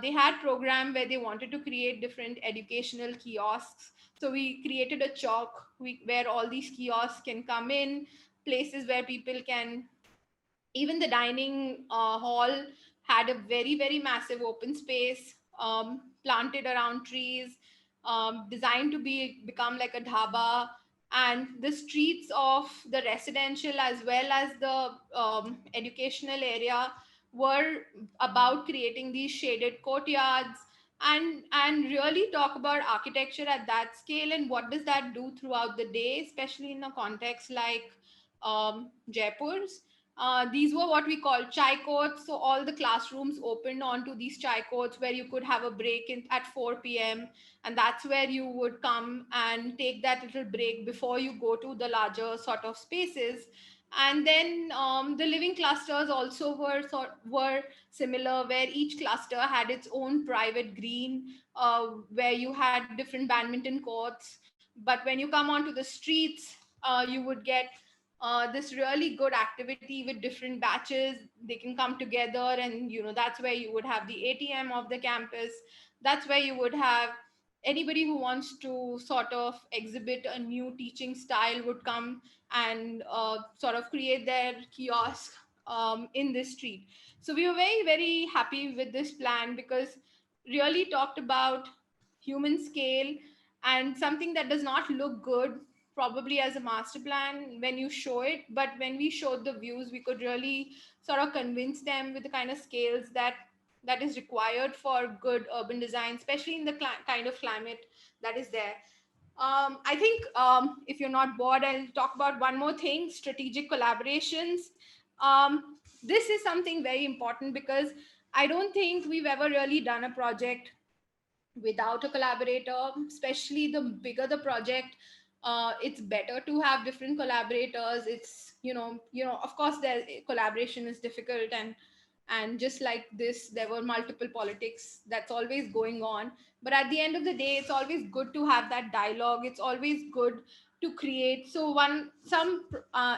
they had program where they wanted to create different educational kiosks. So we created a chalk where all these kiosks can come in, places where people can, even the dining hall had a very, very massive open space, planted around trees, designed to become like a dhaba. And the streets of the residential as well as the educational area were about creating these shaded courtyards, and really talk about architecture at that scale, and what does that do throughout the day, especially in a context like Jaipur's. These were what we call chai courts. So all the classrooms opened onto these chai courts where you could have a break at 4 p.m. And that's where you would come and take that little break before you go to the larger sort of spaces. And then the living clusters also were similar, where each cluster had its own private green, where you had different badminton courts. But when you come onto the streets, you would get this really good activity with different batches. They can come together, and that's where you would have the ATM of the campus. That's where you would have anybody who wants to sort of exhibit a new teaching style would come and sort of create their kiosk in this street. So we were very, very happy with this plan, because really talked about human scale, and something that does not look good probably as a master plan when you show it, but when we showed the views, we could really sort of convince them with the kind of scales that is required for good urban design, especially in the kind of climate that is there. I think if you're not bored, I'll talk about one more thing: strategic collaborations. This is something very important, because I don't think we've ever really done a project without a collaborator. Especially the bigger the project, it's better to have different collaborators. It's of course the collaboration is difficult, and just like this, there were multiple politics that's always going on. But at the end of the day, it's always good to have that dialogue. It's always good to create. So some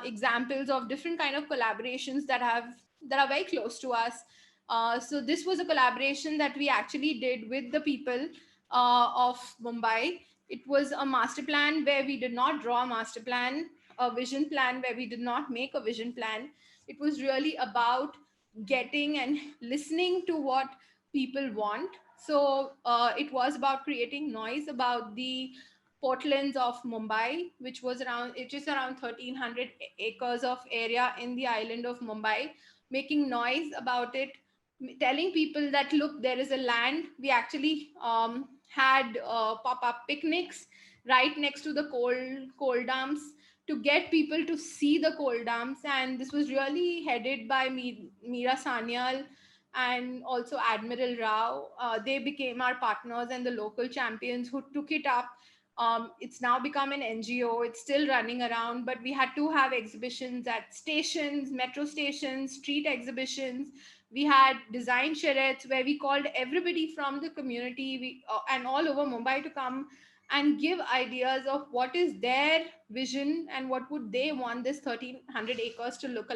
examples of different kind of collaborations that are very close to us. So this was a collaboration that we actually did with the people of Mumbai. It was a master plan where we did not draw a master plan, a vision plan where we did not make a vision plan. It was really about getting and listening to what people want. So it was about creating noise about the portlands of Mumbai, which is around 1,300 acres of area in the island of Mumbai, making noise about it, telling people that look, there is a land. We actually had pop-up picnics right next to the coal dumps to get people to see the coal dumps, and this was really headed by Meera Sanyal and also Admiral Rao. They became our partners and the local champions who took it up. It's now become an NGO. It's still running around, but we had to have exhibitions at stations, metro stations, street exhibitions. We had design charrettes where we called everybody from the community and all over Mumbai to come and give ideas of what is their vision and what would they want this 1,300 acres to look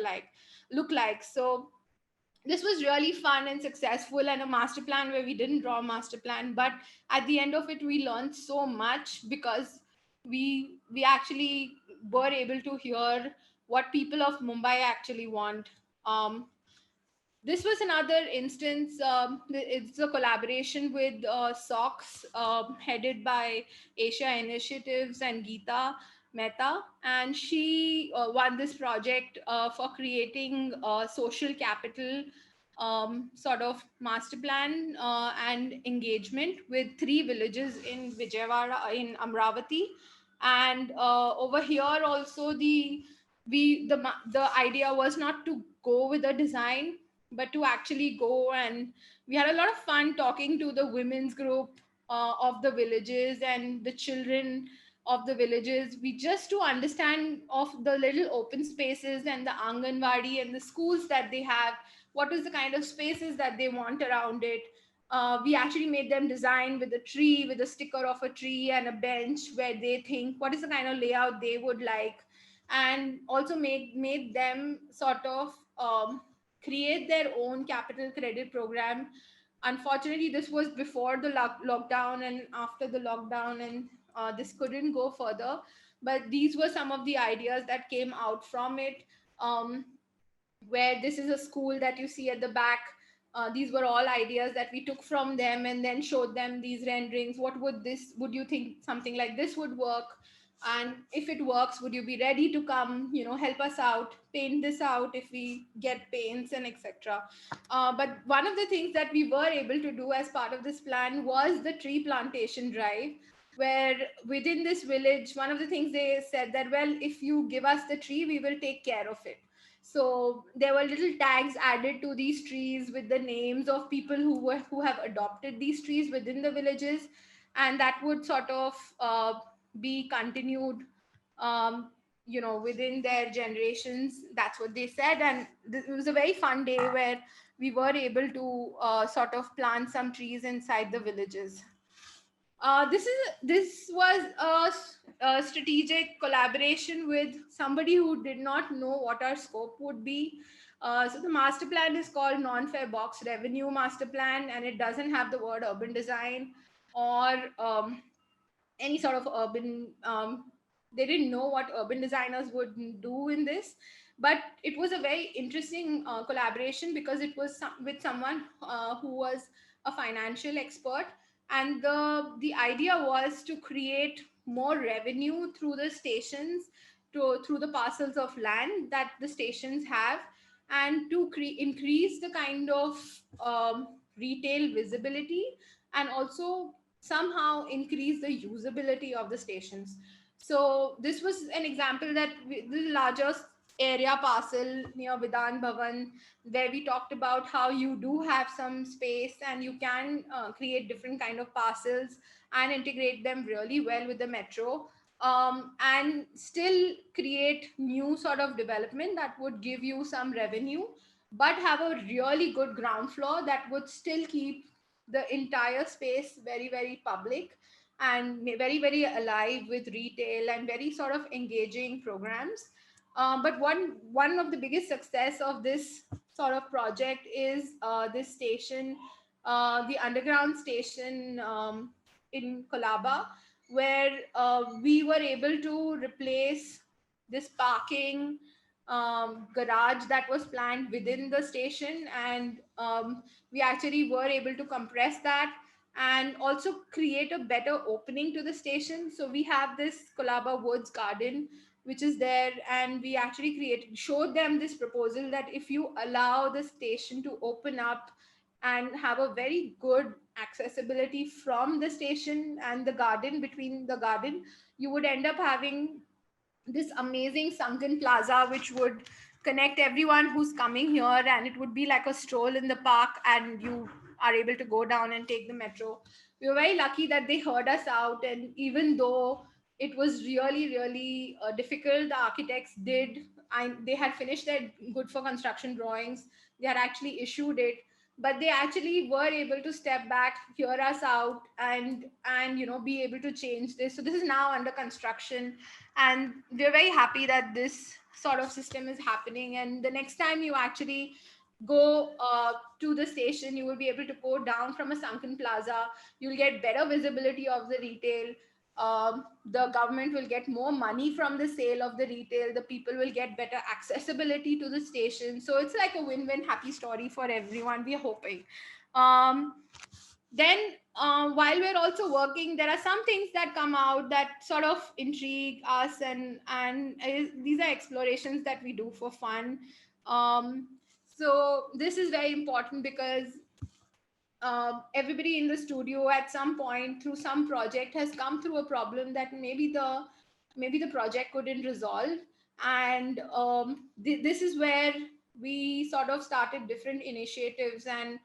like. So this was really fun and successful, and a master plan where we didn't draw a master plan, but at the end of it we learned so much because we actually were able to hear what people of Mumbai actually want. This was another instance. It's a collaboration with SOX, headed by Asia Initiatives and Geeta Mehta, and she won this project for creating social capital sort of master plan and engagement with 3 villages in Vijayawada, in Amravati, and over here also the idea was not to go with a design, but to actually go, and we had a lot of fun talking to the women's group of the villages and the children of the villages. We just to understand of the little open spaces and the Anganwadi and the schools that they have, what is the kind of spaces that they want around it. We actually made them design with a tree, with a sticker of a tree and a bench where they think what is the kind of layout they would like, and also made them sort of create their own capital credit program. Unfortunately, this was before the lockdown and after the lockdown, and this couldn't go further. But these were some of the ideas that came out from it. Um, where this is a school that you see at the back. These were all ideas that we took from them and then showed them these renderings. Would you think something like this would work? And if it works, would you be ready to come, help us out, paint this out if we get paints and etc. But one of the things that we were able to do as part of this plan was the tree plantation drive, where within this village, one of the things they said that, well, if you give us the tree, we will take care of it. So there were little tags added to these trees with the names of people who have adopted these trees within the villages, and that would sort of be continued, within their generations. That's what they said, and it was a very fun day where we were able to sort of plant some trees inside the villages. This was a strategic collaboration with somebody who did not know what our scope would be. So the master plan is called Non-Fare Box Revenue Master Plan, and it doesn't have the word urban design or any sort of urban. They didn't know what urban designers would do in this, but it was a very interesting collaboration because it was with someone who was a financial expert, and the idea was to create more revenue through the stations, through the parcels of land that the stations have, and to increase the kind of retail visibility, and also somehow increase the usability of the stations. So this was an example that the largest area parcel near Vidhan Bhavan, where we talked about how you do have some space and you can create different kind of parcels and integrate them really well with the metro, and still create new sort of development that would give you some revenue, but have a really good ground floor that would still keep the entire space very, very public and very, very alive with retail and very sort of engaging programs. But one of the biggest success of this sort of project is this station, the underground station in Kolaba, where we were able to replace this parking garage that was planned within the station, and we actually were able to compress that and also create a better opening to the station. So we have this Kolaba Woods garden which is there, and we actually showed them this proposal that if you allow the station to open up and have a very good accessibility from the station and the garden, between the garden, you would end up having this amazing sunken plaza which would connect everyone who's coming here, and it would be like a stroll in the park, and you are able to go down and take the metro. We were very lucky that they heard us out, and even though it was really difficult, the architects they had finished their good for construction drawings, they had actually issued it, but they actually were able to step back, hear us out, and be able to change this. So this is now under construction, and we're very happy that this sort of system is happening. And the next time you actually go to the station, you will be able to go down from a sunken plaza, you'll get better visibility of the retail. The government will get more money from the sale of the retail, the people will get better accessibility to the station. So it's like a win-win happy story for everyone, we're hoping. Then while we're also working, there are some things that come out that sort of intrigue us, and these are explorations that we do for fun. So this is very important because everybody in the studio at some point through some project has come through a problem that maybe the project couldn't resolve, and this is where we sort of started different initiatives, and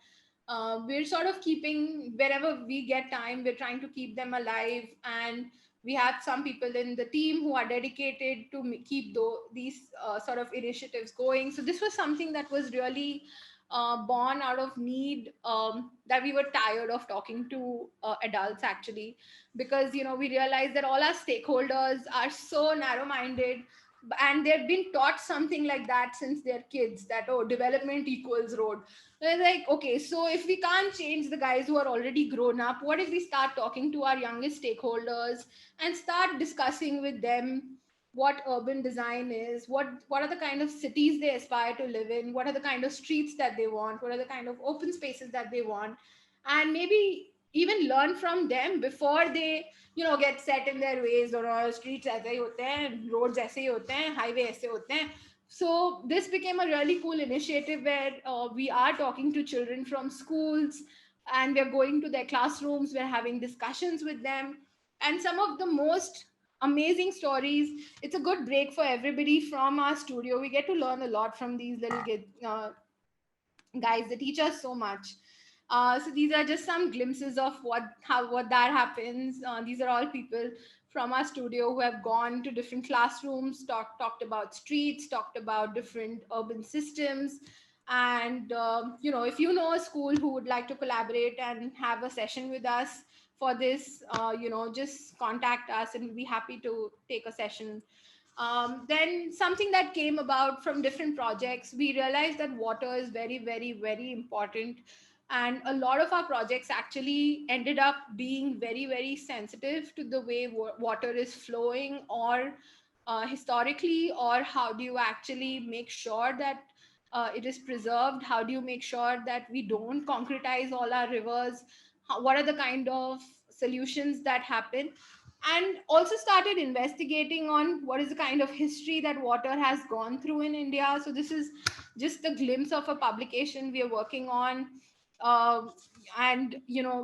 we're sort of keeping, wherever we get time, we're trying to keep them alive. And we have some people in the team who are dedicated to keep these sort of initiatives going. So this was something that was really born out of need, that we were tired of talking to adults actually, because we realized that all our stakeholders are so narrow-minded, and they've been taught something like that since they're kids, that oh, development equals road. They're like, okay, so if we can't change the guys who are already grown up, what if we start talking to our youngest stakeholders and start discussing with them what urban design is, what are the kind of cities they aspire to live in, what are the kind of streets that they want, what are the kind of open spaces that they want, and maybe even learn from them before they get set in their ways, or streets ऐसे ही होते हैं, roads ऐसे ही होते हैं, highway ऐसे होते हैं. So this became a really cool initiative where we are talking to children from schools, and we're going to their classrooms, we're having discussions with them, and some of the most amazing stories. It's a good break for everybody from our studio. We get to learn a lot from these little guys. They teach us so much. So these are just some glimpses of what that happens. These are all people from our studio who have gone to different classrooms, talked about streets, talked about different urban systems. And if you know a school who would like to collaborate and have a session with us for this, just contact us and we'll be happy to take a session. Then something that came about from different projects, we realized that water is very important, and a lot of our projects actually ended up being very sensitive to the way water is flowing, or historically, or how do you actually make sure that it is preserved, how do you make sure that we don't concretize all our rivers, what are the kind of solutions that happen, and also started investigating on what is the kind of history that water has gone through in India. So this is just a glimpse of a publication we are working on, and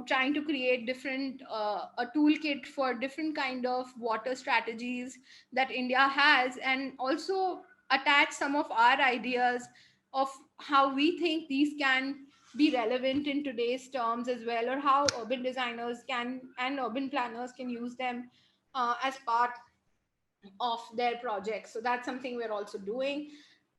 trying to create different a toolkit for different kind of water strategies that India has, and also attach some of our ideas of how we think these can be relevant in today's terms as well, or how urban designers can and urban planners can use them as part of their projects. So that's something we're also doing.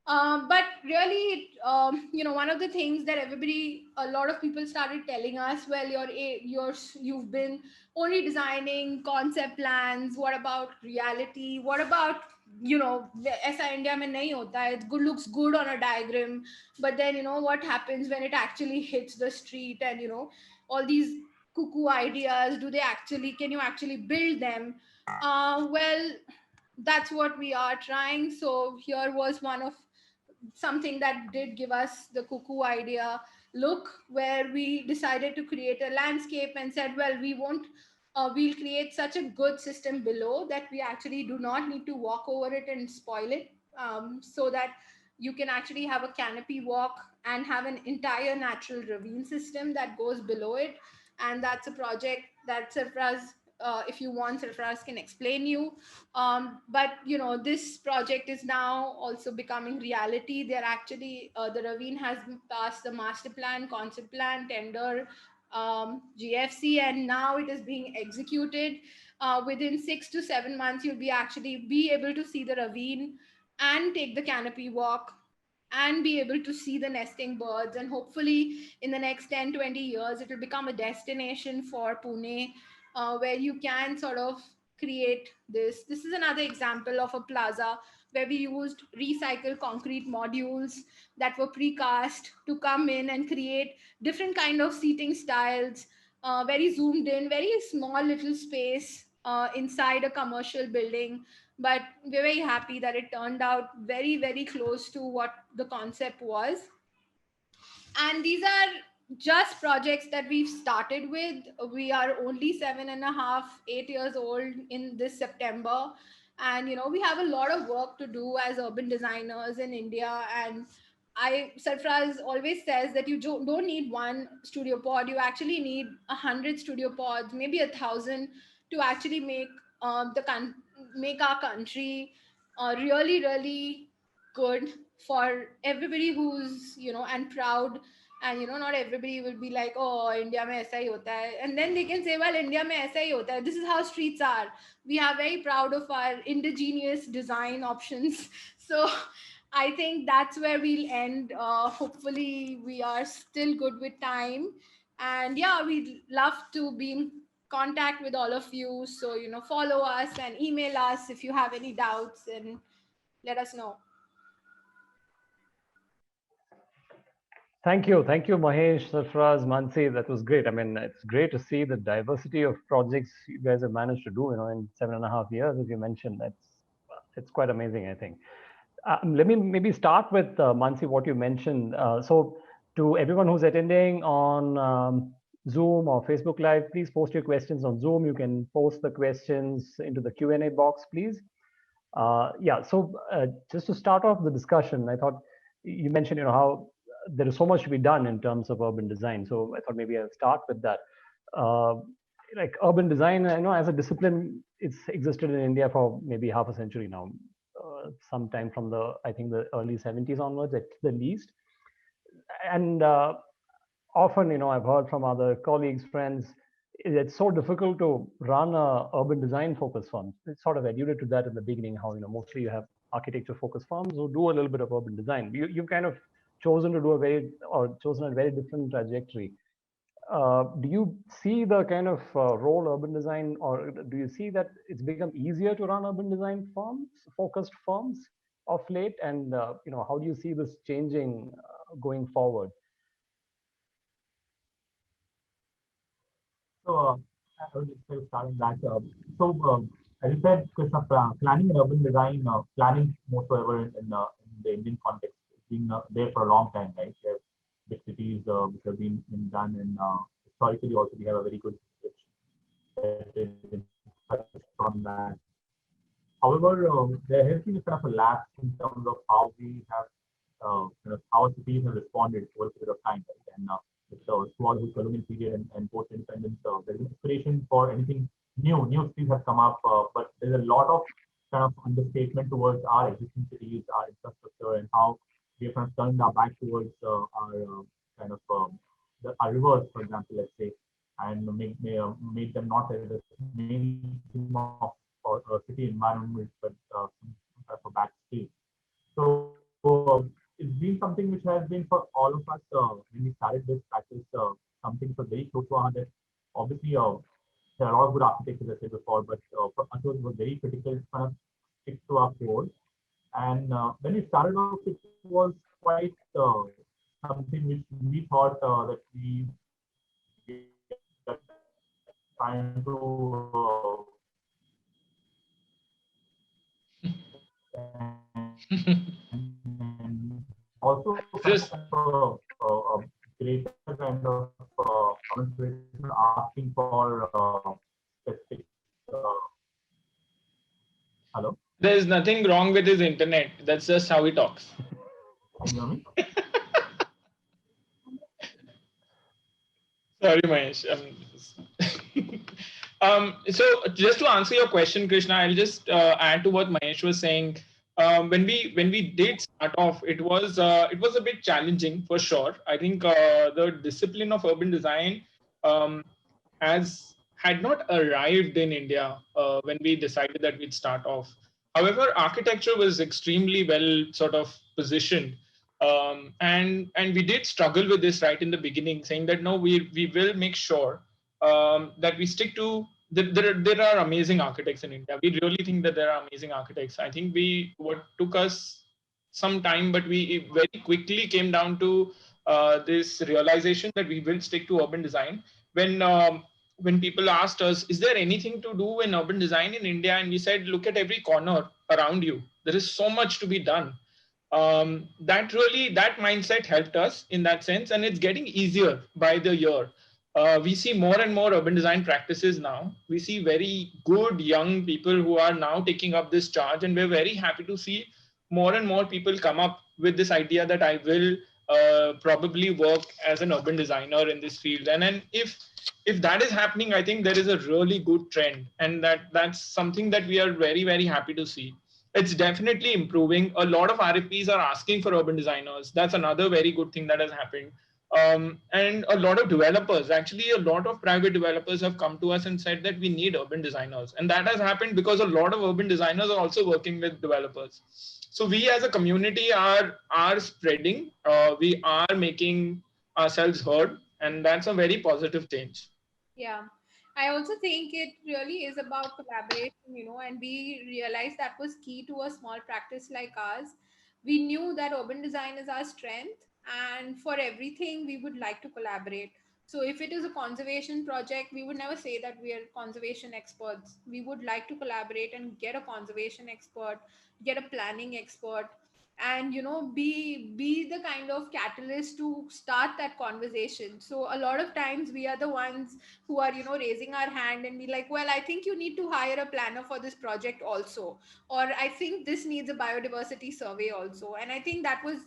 But really, one of the things that a lot of people started telling us, well, you've been only designing concept plans. What about reality? What about, ऐसा India में नहीं होता है. It looks good on a diagram, but then what happens when it actually hits the street, and all these cuckoo ideas. Can you actually build them? Well, that's what we are trying. So here was one of something that did give us the cuckoo idea look, where we decided to create a landscape and said, well, we won't we'll create such a good system below that we actually do not need to walk over it and spoil it, so that you can actually have a canopy walk and have an entire natural ravine system that goes below it. And that's a project that Sarfaraz, if you want, Sarfaraz can explain you. But this project is now also becoming reality. They're actually the ravine has passed the master plan, concept plan, tender, GFC, and now it is being executed. Within 6 to 7 months, you'll be able to see the ravine and take the canopy walk and be able to see the nesting birds. And hopefully in the next 10-20 years it will become a destination for Pune, where you can sort of create this is another example of a plaza where we used recycled concrete modules that were precast to come in and create different kind of seating styles, very zoomed in, very small little space inside a commercial building. But we're very happy that it turned out very, very close to what the concept was. And these are just projects that we've started with. We are only 7.5, 8 years old in this September. And we have a lot of work to do as urban designers in India. And Sarfraz always says that you don't need one studio pod, you actually need 100 studio pods, maybe 1,000, to actually make our country really, really good for everybody who's and proud. And not everybody will be like, oh, India mein aisa hi hota hai, and then they can say, well, India mein aisa hi hota hai, this is how streets are. We are very proud of our indigenous design options. So I think that's where we'll end. Hopefully we are still good with time, and yeah, we'd love to be in contact with all of you. So follow us and email us if you have any doubts, and let us know. Thank you. Thank you, Mahesh, Sarfaraz, Mansi. That was great. I mean, it's great to see the diversity of projects you guys have managed to do, in 7.5 years, as you mentioned. It's quite amazing, I think. Let me maybe start with Mansi, what you mentioned. So to everyone who's attending on Zoom or Facebook Live, please post your questions on Zoom. You can post the questions into the Q&A box, please. So just to start off the discussion, I thought you mentioned, how there is so much to be done in terms of urban design. So I thought maybe I'll start with that. Like urban design, as a discipline, it's existed in India for maybe half a century now. Sometime from I think the early 70s onwards at the least. And often, I've heard from other colleagues, friends, it's so difficult to run a urban design focused firm. It's sort of alluded to that in the beginning, how, mostly you have architecture focused firms who do a little bit of urban design. You've kind of chosen a very different trajectory. Do you see the kind of role urban design, or do you see that it's become easier to run urban design firms, focused firms of late? And how do you see this changing going forward? So I will just start on that. As you said, Krishna, planning and urban design, planning most ever in the Indian context, has been there for a long time, right? We have big cities which have been done, and historically also we have a very good on that. However, there has been a kind of a lapse in terms of how we have, how cities have responded over a period of time, right? And throughout the colonial period and post-independence, there is inspiration for anything new. New cities have come up, but there's a lot of kind of understatement towards our existing cities, our infrastructure, and how we have kind of turned our back towards our kind of our rivers, for example, let's say, and make them not as the main theme of city environment, but for backstage. So it's been something which has been for all of us when we started this practice, something that was very close to our heart. Obviously, there are a lot of good architects, as I said before, but for us it was very critical to kind of stick to our core. And when we started off, it was quite something which we thought that we are trying to and also Just kind of a greater kind of organization asking for specific. Hello, there's nothing wrong with his internet. That's just how he talks. can you hear me? Sorry, Mahesh. So just to answer your question, Krishna, I'll just add to what Mahesh was saying. When we did start off, it was a bit challenging for sure. I think the discipline of urban design um, had not arrived in India when we decided that we'd start off. However, architecture was extremely well sort of positioned, and we did struggle with this right in the beginning, saying that no, we will make sure that we stick to. There are amazing architects in India. We really think that there are amazing architects. I think what took us some time, but we very quickly came down to this realization that we will stick to urban design. When people asked us, is there anything to do in urban design in India? And we said, look at every corner around you. There is so much to be done. That mindset helped us in that sense, and it's getting easier by the year. We see more and more urban design practices now. We see very good young people who are now taking up this charge, and we're very happy to see more and more people come up with this idea that I will probably work as an urban designer in this field. And then if that is happening, I think there is a really good trend, and that's something that we are very, very happy to see. It's definitely improving. A lot of RFPs are asking for urban designers. That's another very good thing that has happened. And a lot of developers, actually, a lot of private developers have come to us and said that we need urban designers. And that has happened because a lot of urban designers are also working with developers. So we as a community are spreading. We are making ourselves heard, and that's a very positive change. Yeah. I also think it really is about collaboration, and we realized that was key to a small practice like ours. We knew that urban design is our strength, and for everything, we would like to collaborate. So, if it is a conservation project, we would never say that we are conservation experts. We would like to collaborate and get a conservation expert, get a planning expert, and be the kind of catalyst to start that conversation. So a lot of times we are the ones who are raising our hand and be like, well, I think you need to hire a planner for this project also, or I think this needs a biodiversity survey also. And I think that was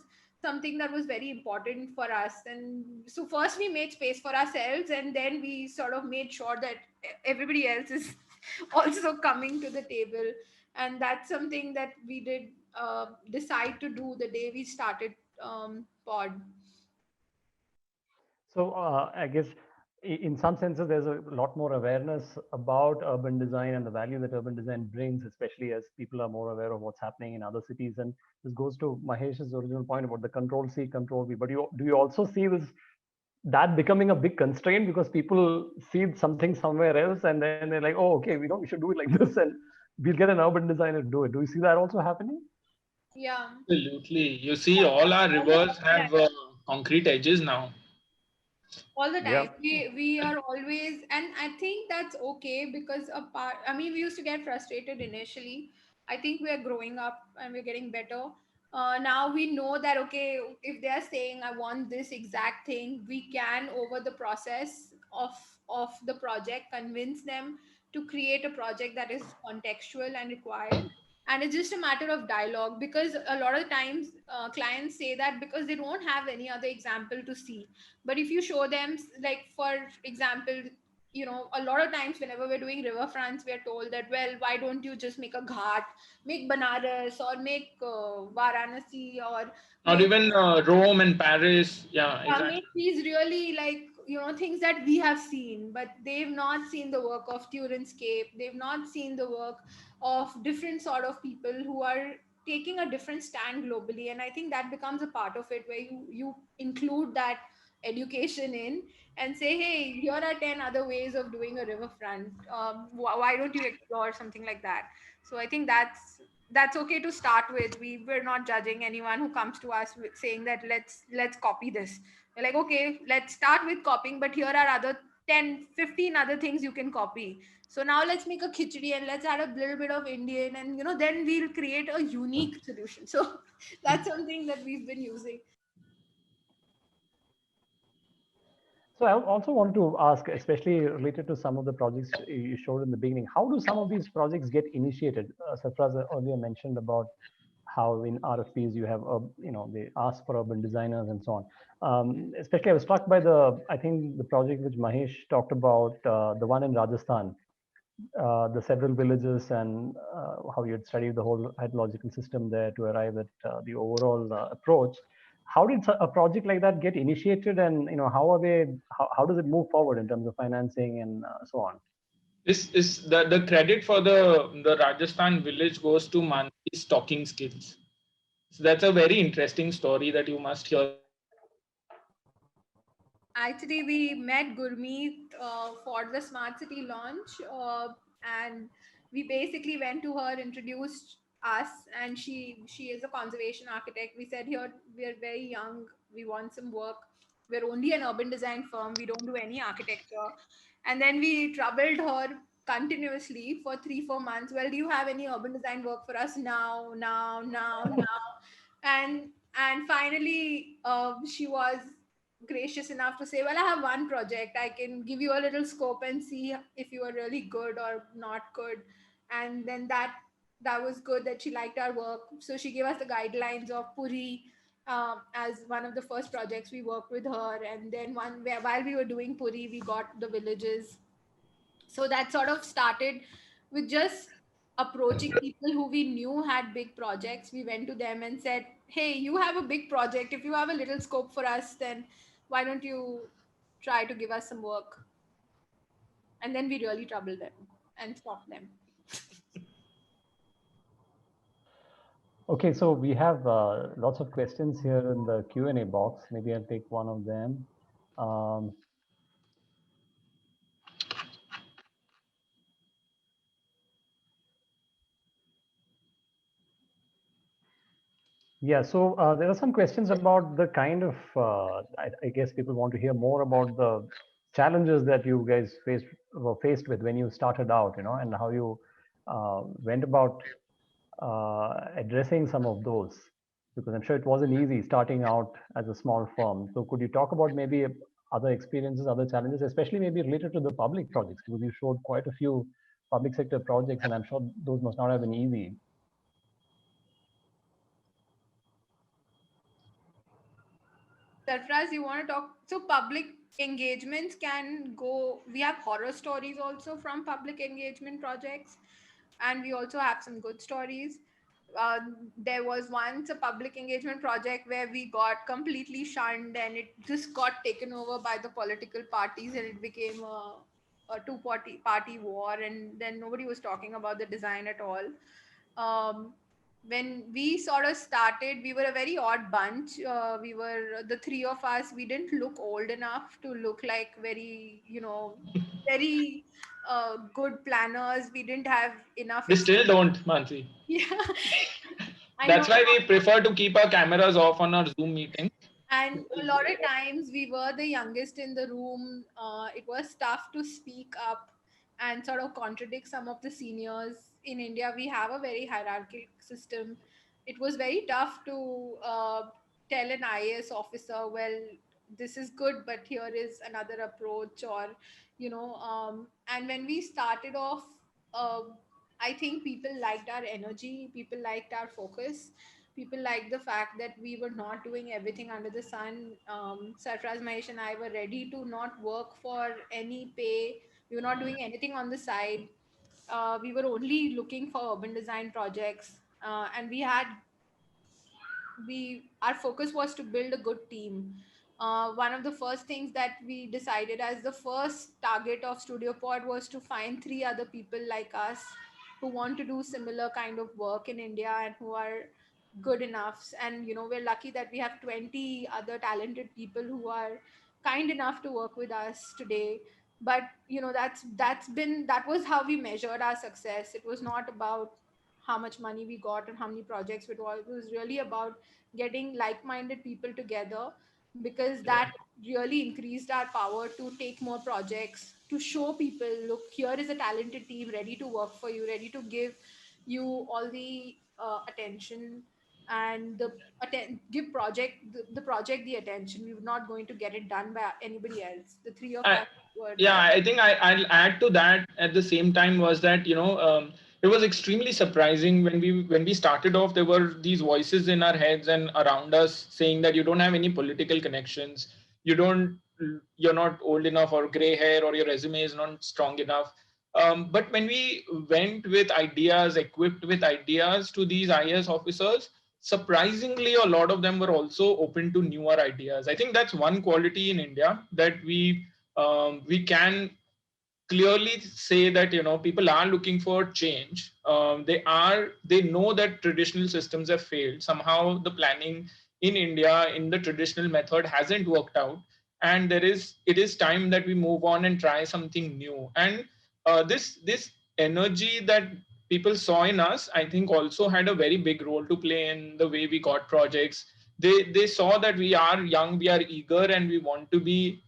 something that was very important for us. And so first we made space for ourselves, and then we sort of made sure that everybody else is also coming to the table. And that's something that we did decide to do the day we started pod. So I guess in some senses, there's a lot more awareness about urban design and the value that urban design brings, especially as people are more aware of what's happening in other cities. And this goes to Mahesh's original point about the control C, control V. But do you also see that becoming a big constraint because people see something somewhere else and then they're like, oh, okay, we should do it like this, and we'll get an urban designer to do it. Do you see that also happening? Yeah. Absolutely. You see, all our rivers have concrete edges now. All the time Yeah. we are always, and I think that's okay, because a part, I mean, we used to get frustrated initially. I think we are growing up and we're getting better. Now we know that, okay, if they are saying I want this exact thing, we can, over the process of the project, convince them to create a project that is contextual and required. And it's just a matter of dialogue, because a lot of times clients say that because they don't have any other example to see. But if you show them, like, for example, a lot of times whenever we're doing riverfronts, we're told that, well, why don't you just make a ghat, make Banaras, or make Varanasi, or Or make even Rome and Paris. Yeah, exactly. make these really, like, things that we have seen, but they've not seen the work of Turenscape. They've not seen the work of different sort of people who are taking a different stand globally. And I think that becomes a part of it, where you include that education in, and say, hey, here are 10 other ways of doing a riverfront. Why don't you explore something like that? So I think that's okay to start with. We're not judging anyone who comes to us with saying that let's copy this. We're like, okay, let's start with copying, but here are other 10, 15 other things you can copy. So now let's make a khichdi and let's add a little bit of Indian, and then we'll create a unique solution. So that's something that we've been using. So I also want to ask, especially related to some of the projects you showed in the beginning, how do some of these projects get initiated? Sarfaraz earlier mentioned about how in RFPs you have, they ask for urban designers and so on. Especially I was struck by I think the project which Mahesh talked about, the one in Rajasthan, the several villages and how you had studied the whole hydrological system there to arrive at the overall approach. How did a project like that get initiated, and how are they? How does it move forward in terms of financing and so on? This is the credit for the Rajasthan village goes to Mansi's talking skills. So that's a very interesting story that you must hear. Actually, we met Gurmeet for the smart city launch, and we basically went to her, introduced us, and she is a conservation architect. We said, here we are very young, we want some work. We're only an urban design firm, we don't do any architecture. And then we troubled her continuously for 3-4 months. Well, do you have any urban design work for us now, now? And finally, she was gracious enough to say, well, I have one project, I can give you a little scope and see if you are really good or not good. And then that was good, that she liked our work, so she gave us the guidelines of Puri as one of the first projects we worked with her. And then while we were doing Puri, we got the villages. So that sort of started with just approaching people who we knew had big projects. We went to them and said, hey, you have a big project, if you have a little scope for us, then why don't you try to give us some work? And then we really troubled them and stopped them. Okay, so we have lots of questions here in the Q&A box. Maybe I'll take one of them. Yeah, so there are some questions about the kind of, I guess people want to hear more about the challenges that you guys were faced with when you started out, and how you went about addressing some of those, because I'm sure it wasn't easy starting out as a small firm. So could you talk about maybe other experiences, other challenges, especially maybe related to the public projects, because you showed quite a few public sector projects, and I'm sure those must not have been easy. Sarfaraz, you want to talk? So public engagements can go. We have horror stories also from public engagement projects, and we also have some good stories. Uh, there was once a public engagement project where we got completely shunned, and it just got taken over by the political parties, and it became a two party war, and then nobody was talking about the design at all. When we sort of started, we were a very odd bunch. We were the three of us. We didn't look old enough to look like very, very good planners. We didn't have enough. They still don't, Mansi. Yeah, I know. That's why we prefer to keep our cameras off on our Zoom meetings. And a lot of times we were the youngest in the room. It was tough to speak up and sort of contradict some of the seniors. In India, we have a very hierarchical system. It was very tough to tell an IAS officer, well, this is good, but here is another approach, or, and when we started off, uh, I think people liked our energy, people liked our focus, people liked the fact that we were not doing everything under the sun. Sarfraz, Mahesh, and I were ready to not work for any pay. We were not doing anything on the side. We were only looking for urban design projects, and we our focus was to build a good team. One of the first things that we decided as the first target of StudioPOD was to find 3 other people like us who want to do similar kind of work in India and who are good enough. And we're lucky that we have 20 other talented people who are kind enough to work with us today. But that was how we measured our success. It was not about how much money we got and how many projects we got. It was really about getting like-minded people together, because that really increased our power to take more projects, to show people, look, here is a talented team ready to work for you, ready to give you all the attention and give the project the attention. We were not going to get it done by anybody else. The three of I, us were yeah, there. I think I'll add to that at the same time was that, it was extremely surprising when we started off. There were these voices in our heads and around us saying that you don't have any political connections, you don't, you're not old enough, or gray hair, or your resume is not strong enough. But when we went with ideas, equipped with ideas to these IAS officers, surprisingly, a lot of them were also open to newer ideas. I think that's one quality in India, that we can clearly say that people are looking for change. They know that traditional systems have failed. Somehow the planning in India in the traditional method hasn't worked out, and it is time that we move on and try something new. And this energy that people saw in us, I think, also had a very big role to play in the way we got projects. They saw that we are young, we are eager, and we want to be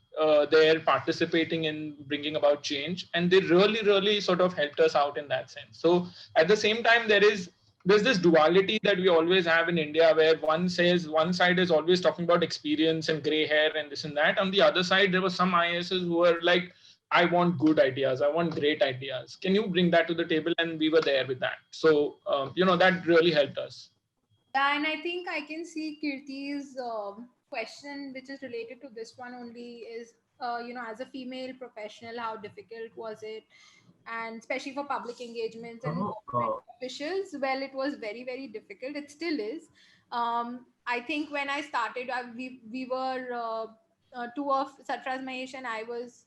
there participating in bringing about change, and they really sort of helped us out in that sense. So at the same time, there's this duality that we always have in India, where one side is always talking about experience and gray hair and this and that. On the other side, there were some ISs who were like, I want good ideas, I want great ideas, can you bring that to the table? And we were there with that. So that really helped us. Yeah, and I think I can see Kirti's question, which is related to this one only, is as a female professional, how difficult was it? And especially for public engagements and So, government officials, well, it was very, very difficult. It still is. I think when I started, we were two of Sarfaraz, Mahesh, and I was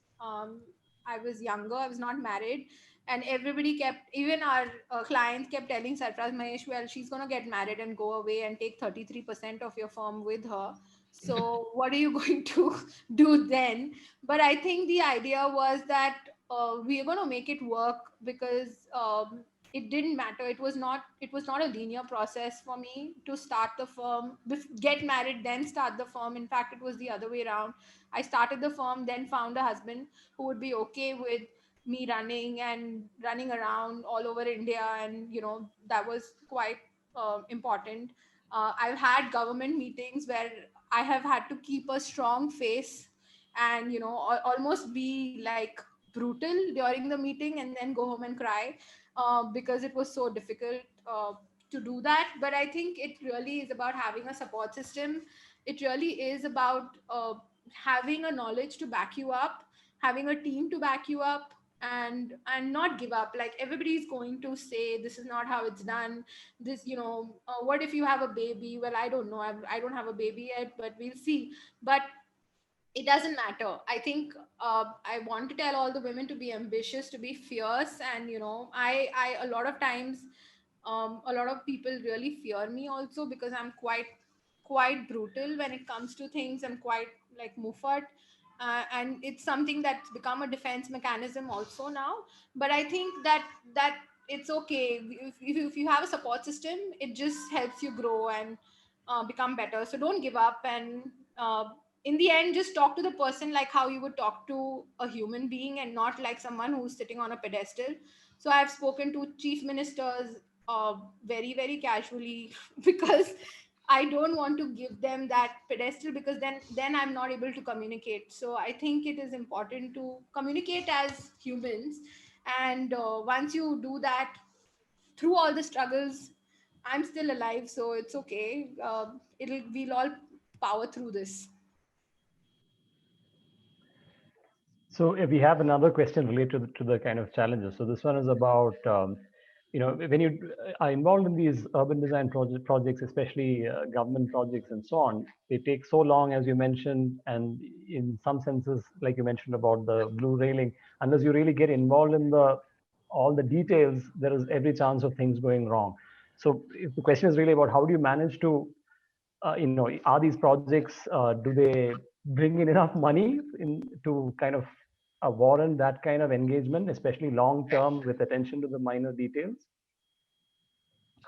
younger. I was not married, and everybody kept, even our clients kept telling Sarfaraz, Mahesh, well, she's going to get married and go away and take 33% of your firm with her. So what are you going to do then? But I think the idea was that we are going to make it work, because it didn't matter. It was not a linear process for me to start the firm, get married, then start the firm. In fact, it was the other way around. I started the firm, then found a husband who would be okay with me running around all over India, and that was quite important. I've had government meetings where I have had to keep a strong face and almost be like brutal during the meeting, and then go home and cry, because it was so difficult to do that. But I think it really is about having a support system. It really is about having a knowledge to back you up, having a team to back you up, and not give up. Like, everybody is going to say this is not how it's done. This, what if you have a baby? Well, I don't know. I don't have a baby yet, but we'll see. But it doesn't matter. I think I want to tell all the women to be ambitious, to be fierce. And I a lot of times, a lot of people really fear me also, because I'm quite brutal when it comes to things. I'm quite like muffat, and it's something that's become a defense mechanism also now. But I think that it's okay. If you have a support system, it just helps you grow and become better. So don't give up, and in the end, just talk to the person like how you would talk to a human being, and not like someone who's sitting on a pedestal. So I've spoken to chief ministers very, very casually because I don't want to give them that pedestal, because then I'm not able to communicate. So I think it is important to communicate as humans, and once you do that, through all the struggles, I'm still alive, so it's okay. We'll all power through this. So we have another question related to the kind of challenges. So this one is about, when you are involved in these urban design projects, especially government projects and so on, they take so long, as you mentioned, and in some senses, like you mentioned about the blue railing, unless you really get involved in all the details, there is every chance of things going wrong. So if the question is really about how do you manage to are these projects, do they bring in enough money to kind of warrant that kind of engagement, especially long term with attention to the minor details?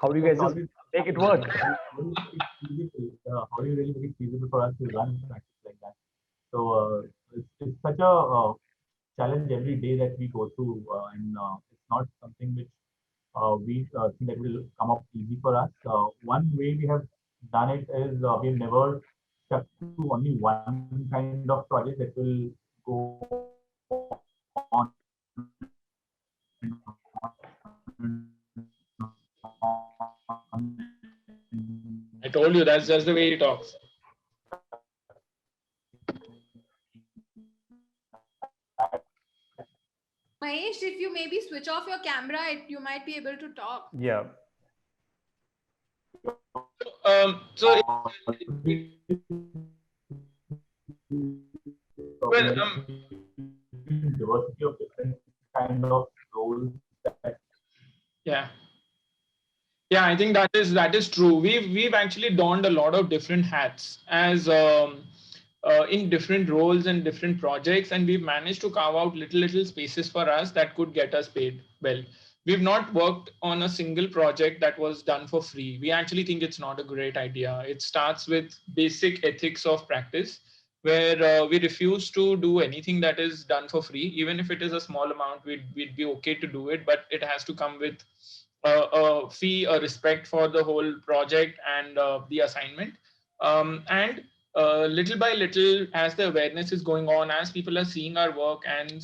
How do you guys just make it work? How do you really make it feasible for us to run practice like It's such a challenge every day that we go through, and it's not something which we think that will come up easy for us. One way we have done it is we've never stuck to only one kind of project that will go on and I told you that's just the way he talks. Mahesh, if you maybe switch off your camera, you might be able to talk. Yeah. So well, diversity of different kind of roles that yeah. Yeah, I think that is true. We've actually donned a lot of different hats as in different roles and different projects, and we've managed to carve out little spaces for us that could get us paid well. We've not worked on a single project that was done for free. We actually think it's not a great idea. It starts with basic ethics of practice, where we refuse to do anything that is done for free. Even if it is a small amount, we'd be okay to do it, but it has to come with a fee, a respect for the whole project and the assignment. And little by little, as the awareness is going on, as people are seeing our work and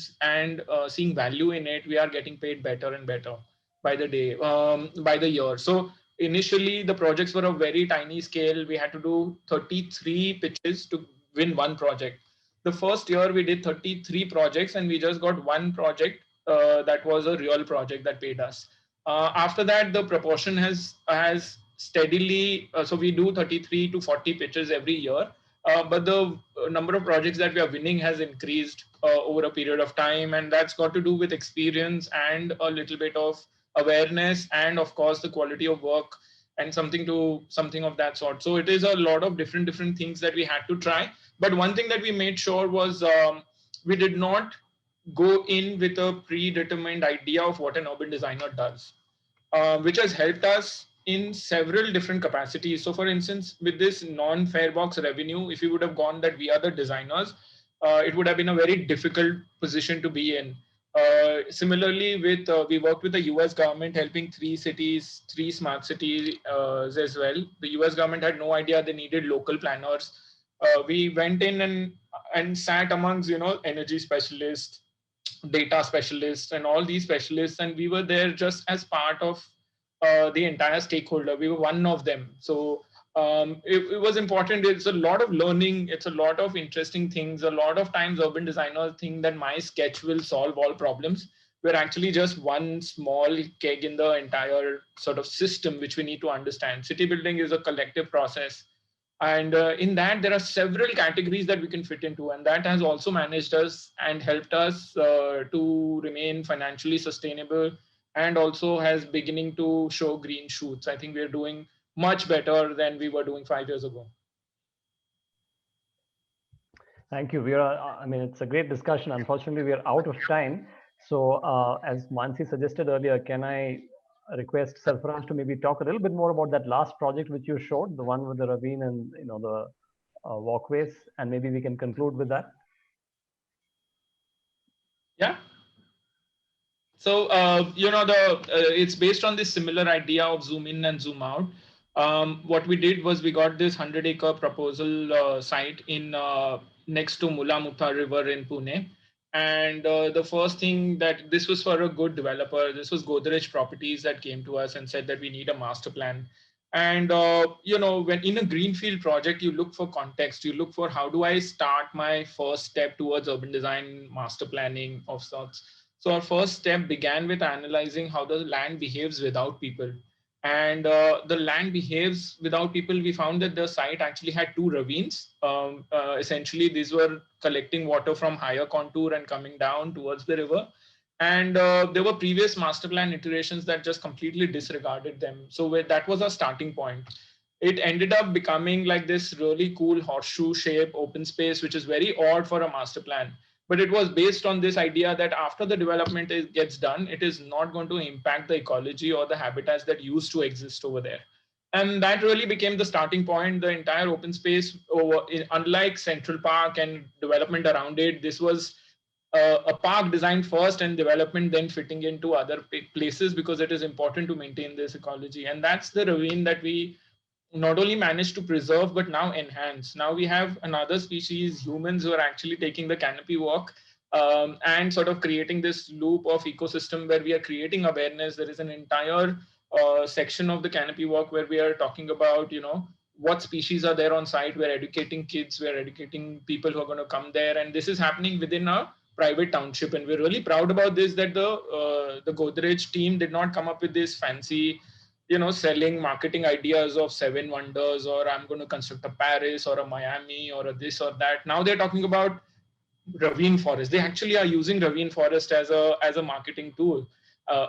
seeing value in it, we are getting paid better and better by the day, by the year. So initially, the projects were a very tiny scale. We had to do 33 pitches to win one project. The first year, we did 33 projects, and we just got one project that was a real project that paid us. After that, the proportion has steadily. So we do 33 to 40 pitches every year, but the number of projects that we are winning has increased over a period of time, and that's got to do with experience and a little bit of awareness, and of course the quality of work and something of that sort. So it is a lot of different things that we had to try. But one thing that we made sure was we did not go in with a predetermined idea of what an urban designer does, which has helped us in several different capacities. So, for instance, with this non-fare box revenue, if you would have gone that we are the designers, it would have been a very difficult position to be in. Similarly, we worked with the US government helping 3 cities, 3 smart cities as well. The US government had no idea they needed local planners. We went in and sat amongst energy specialists, data specialists, and all these specialists, and we were there just as part of the entire stakeholder. We were one of them. So it was important. It's a lot of learning. It's a lot of interesting things. A lot of times urban designers think that my sketch will solve all problems. We're actually just one small keg in the entire sort of system, which we need to understand. City building is a collective process. And in that, there are several categories that we can fit into. And that has also managed us and helped us to remain financially sustainable, and also has beginning to show green shoots. I think we're doing much better than we were doing 5 years ago. Thank you. I mean, it's a great discussion. Unfortunately, we are out of time. So as Mansi suggested earlier, can I request Sarfaraz to maybe talk a little bit more about that last project which you showed, the one with the ravine and the walkways, and maybe we can conclude with that. Yeah. So it's based on this similar idea of zoom in and zoom out. What we did was we got this 100-acre proposal site in next to Mula River in Pune. And the first thing that this was for a good developer, this was Godrej Properties that came to us and said that we need a master plan. And, when in a greenfield project, you look for context, you look for how do I start my first step towards urban design, master planning of sorts. So our first step began with analyzing how the land behaves without people. And the land behaves without people. We found that the site actually had 2 ravines. Essentially, these were collecting water from higher contour and coming down towards the river. And there were previous master plan iterations that just completely disregarded them. So that was our starting point. It ended up becoming like this really cool horseshoe shape open space, which is very odd for a master plan. But it was based on this idea that after the development gets done, it is not going to impact the ecology or the habitats that used to exist over there. And that really became the starting point. The entire open space, unlike Central Park and development around it, this was a park designed first and development then fitting into other places, because it is important to maintain this ecology. And that's the ravine that we not only managed to preserve but now enhance. Now we have another species, humans, who are actually taking the canopy walk, and sort of creating this loop of ecosystem where we are creating awareness. There is an entire section of the canopy walk where we are talking about, what species are there on site. We're educating kids, we're educating people who are going to come there, and this is happening within a private township. And we're really proud about this, that the Godrej team did not come up with this fancy, selling marketing ideas of 7 wonders, or I'm going to construct a Paris or a Miami or a this or that. Now they're talking about ravine forest. They actually are using ravine forest as a marketing tool.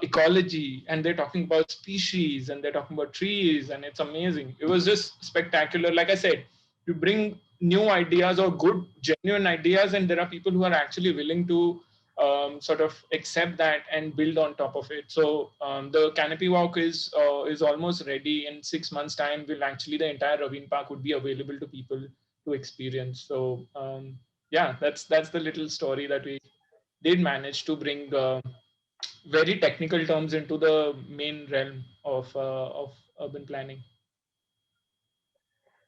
Ecology, and they're talking about species, and they're talking about trees, and it's amazing. It was just spectacular. Like I said, you bring new ideas or good genuine ideas, and there are people who are actually willing to sort of accept that and build on top of it. So the canopy walk is almost ready. In 6 months time, will actually the entire ravine park would be available to people to experience. So yeah, that's the little story that we did manage to bring very technical terms into the main realm of urban planning.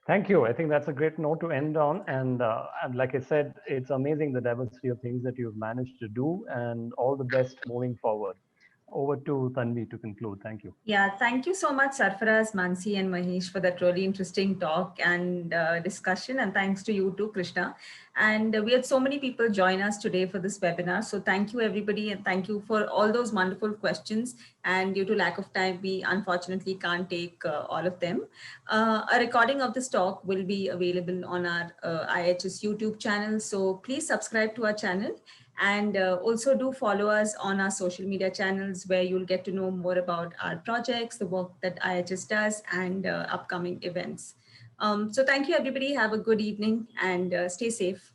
Thank you. I think that's a great note to end on. And like I said, it's amazing the diversity of things that you've managed to do, and all the best moving forward. Over to Tanvi to conclude. Thank you. Yeah, thank you so much, Sarfaraz, Mansi, and Mahesh, for that really interesting talk and discussion. And thanks to you too, Krishna. And we had so many people join us today for this webinar. So thank you, everybody. And thank you for all those wonderful questions. And due to lack of time, we unfortunately can't take all of them. A recording of this talk will be available on our IIHS YouTube channel. So please subscribe to our channel. And also do follow us on our social media channels, where you'll get to know more about our projects, the work that IIHS does, and upcoming events. So thank you, everybody. Have a good evening and stay safe.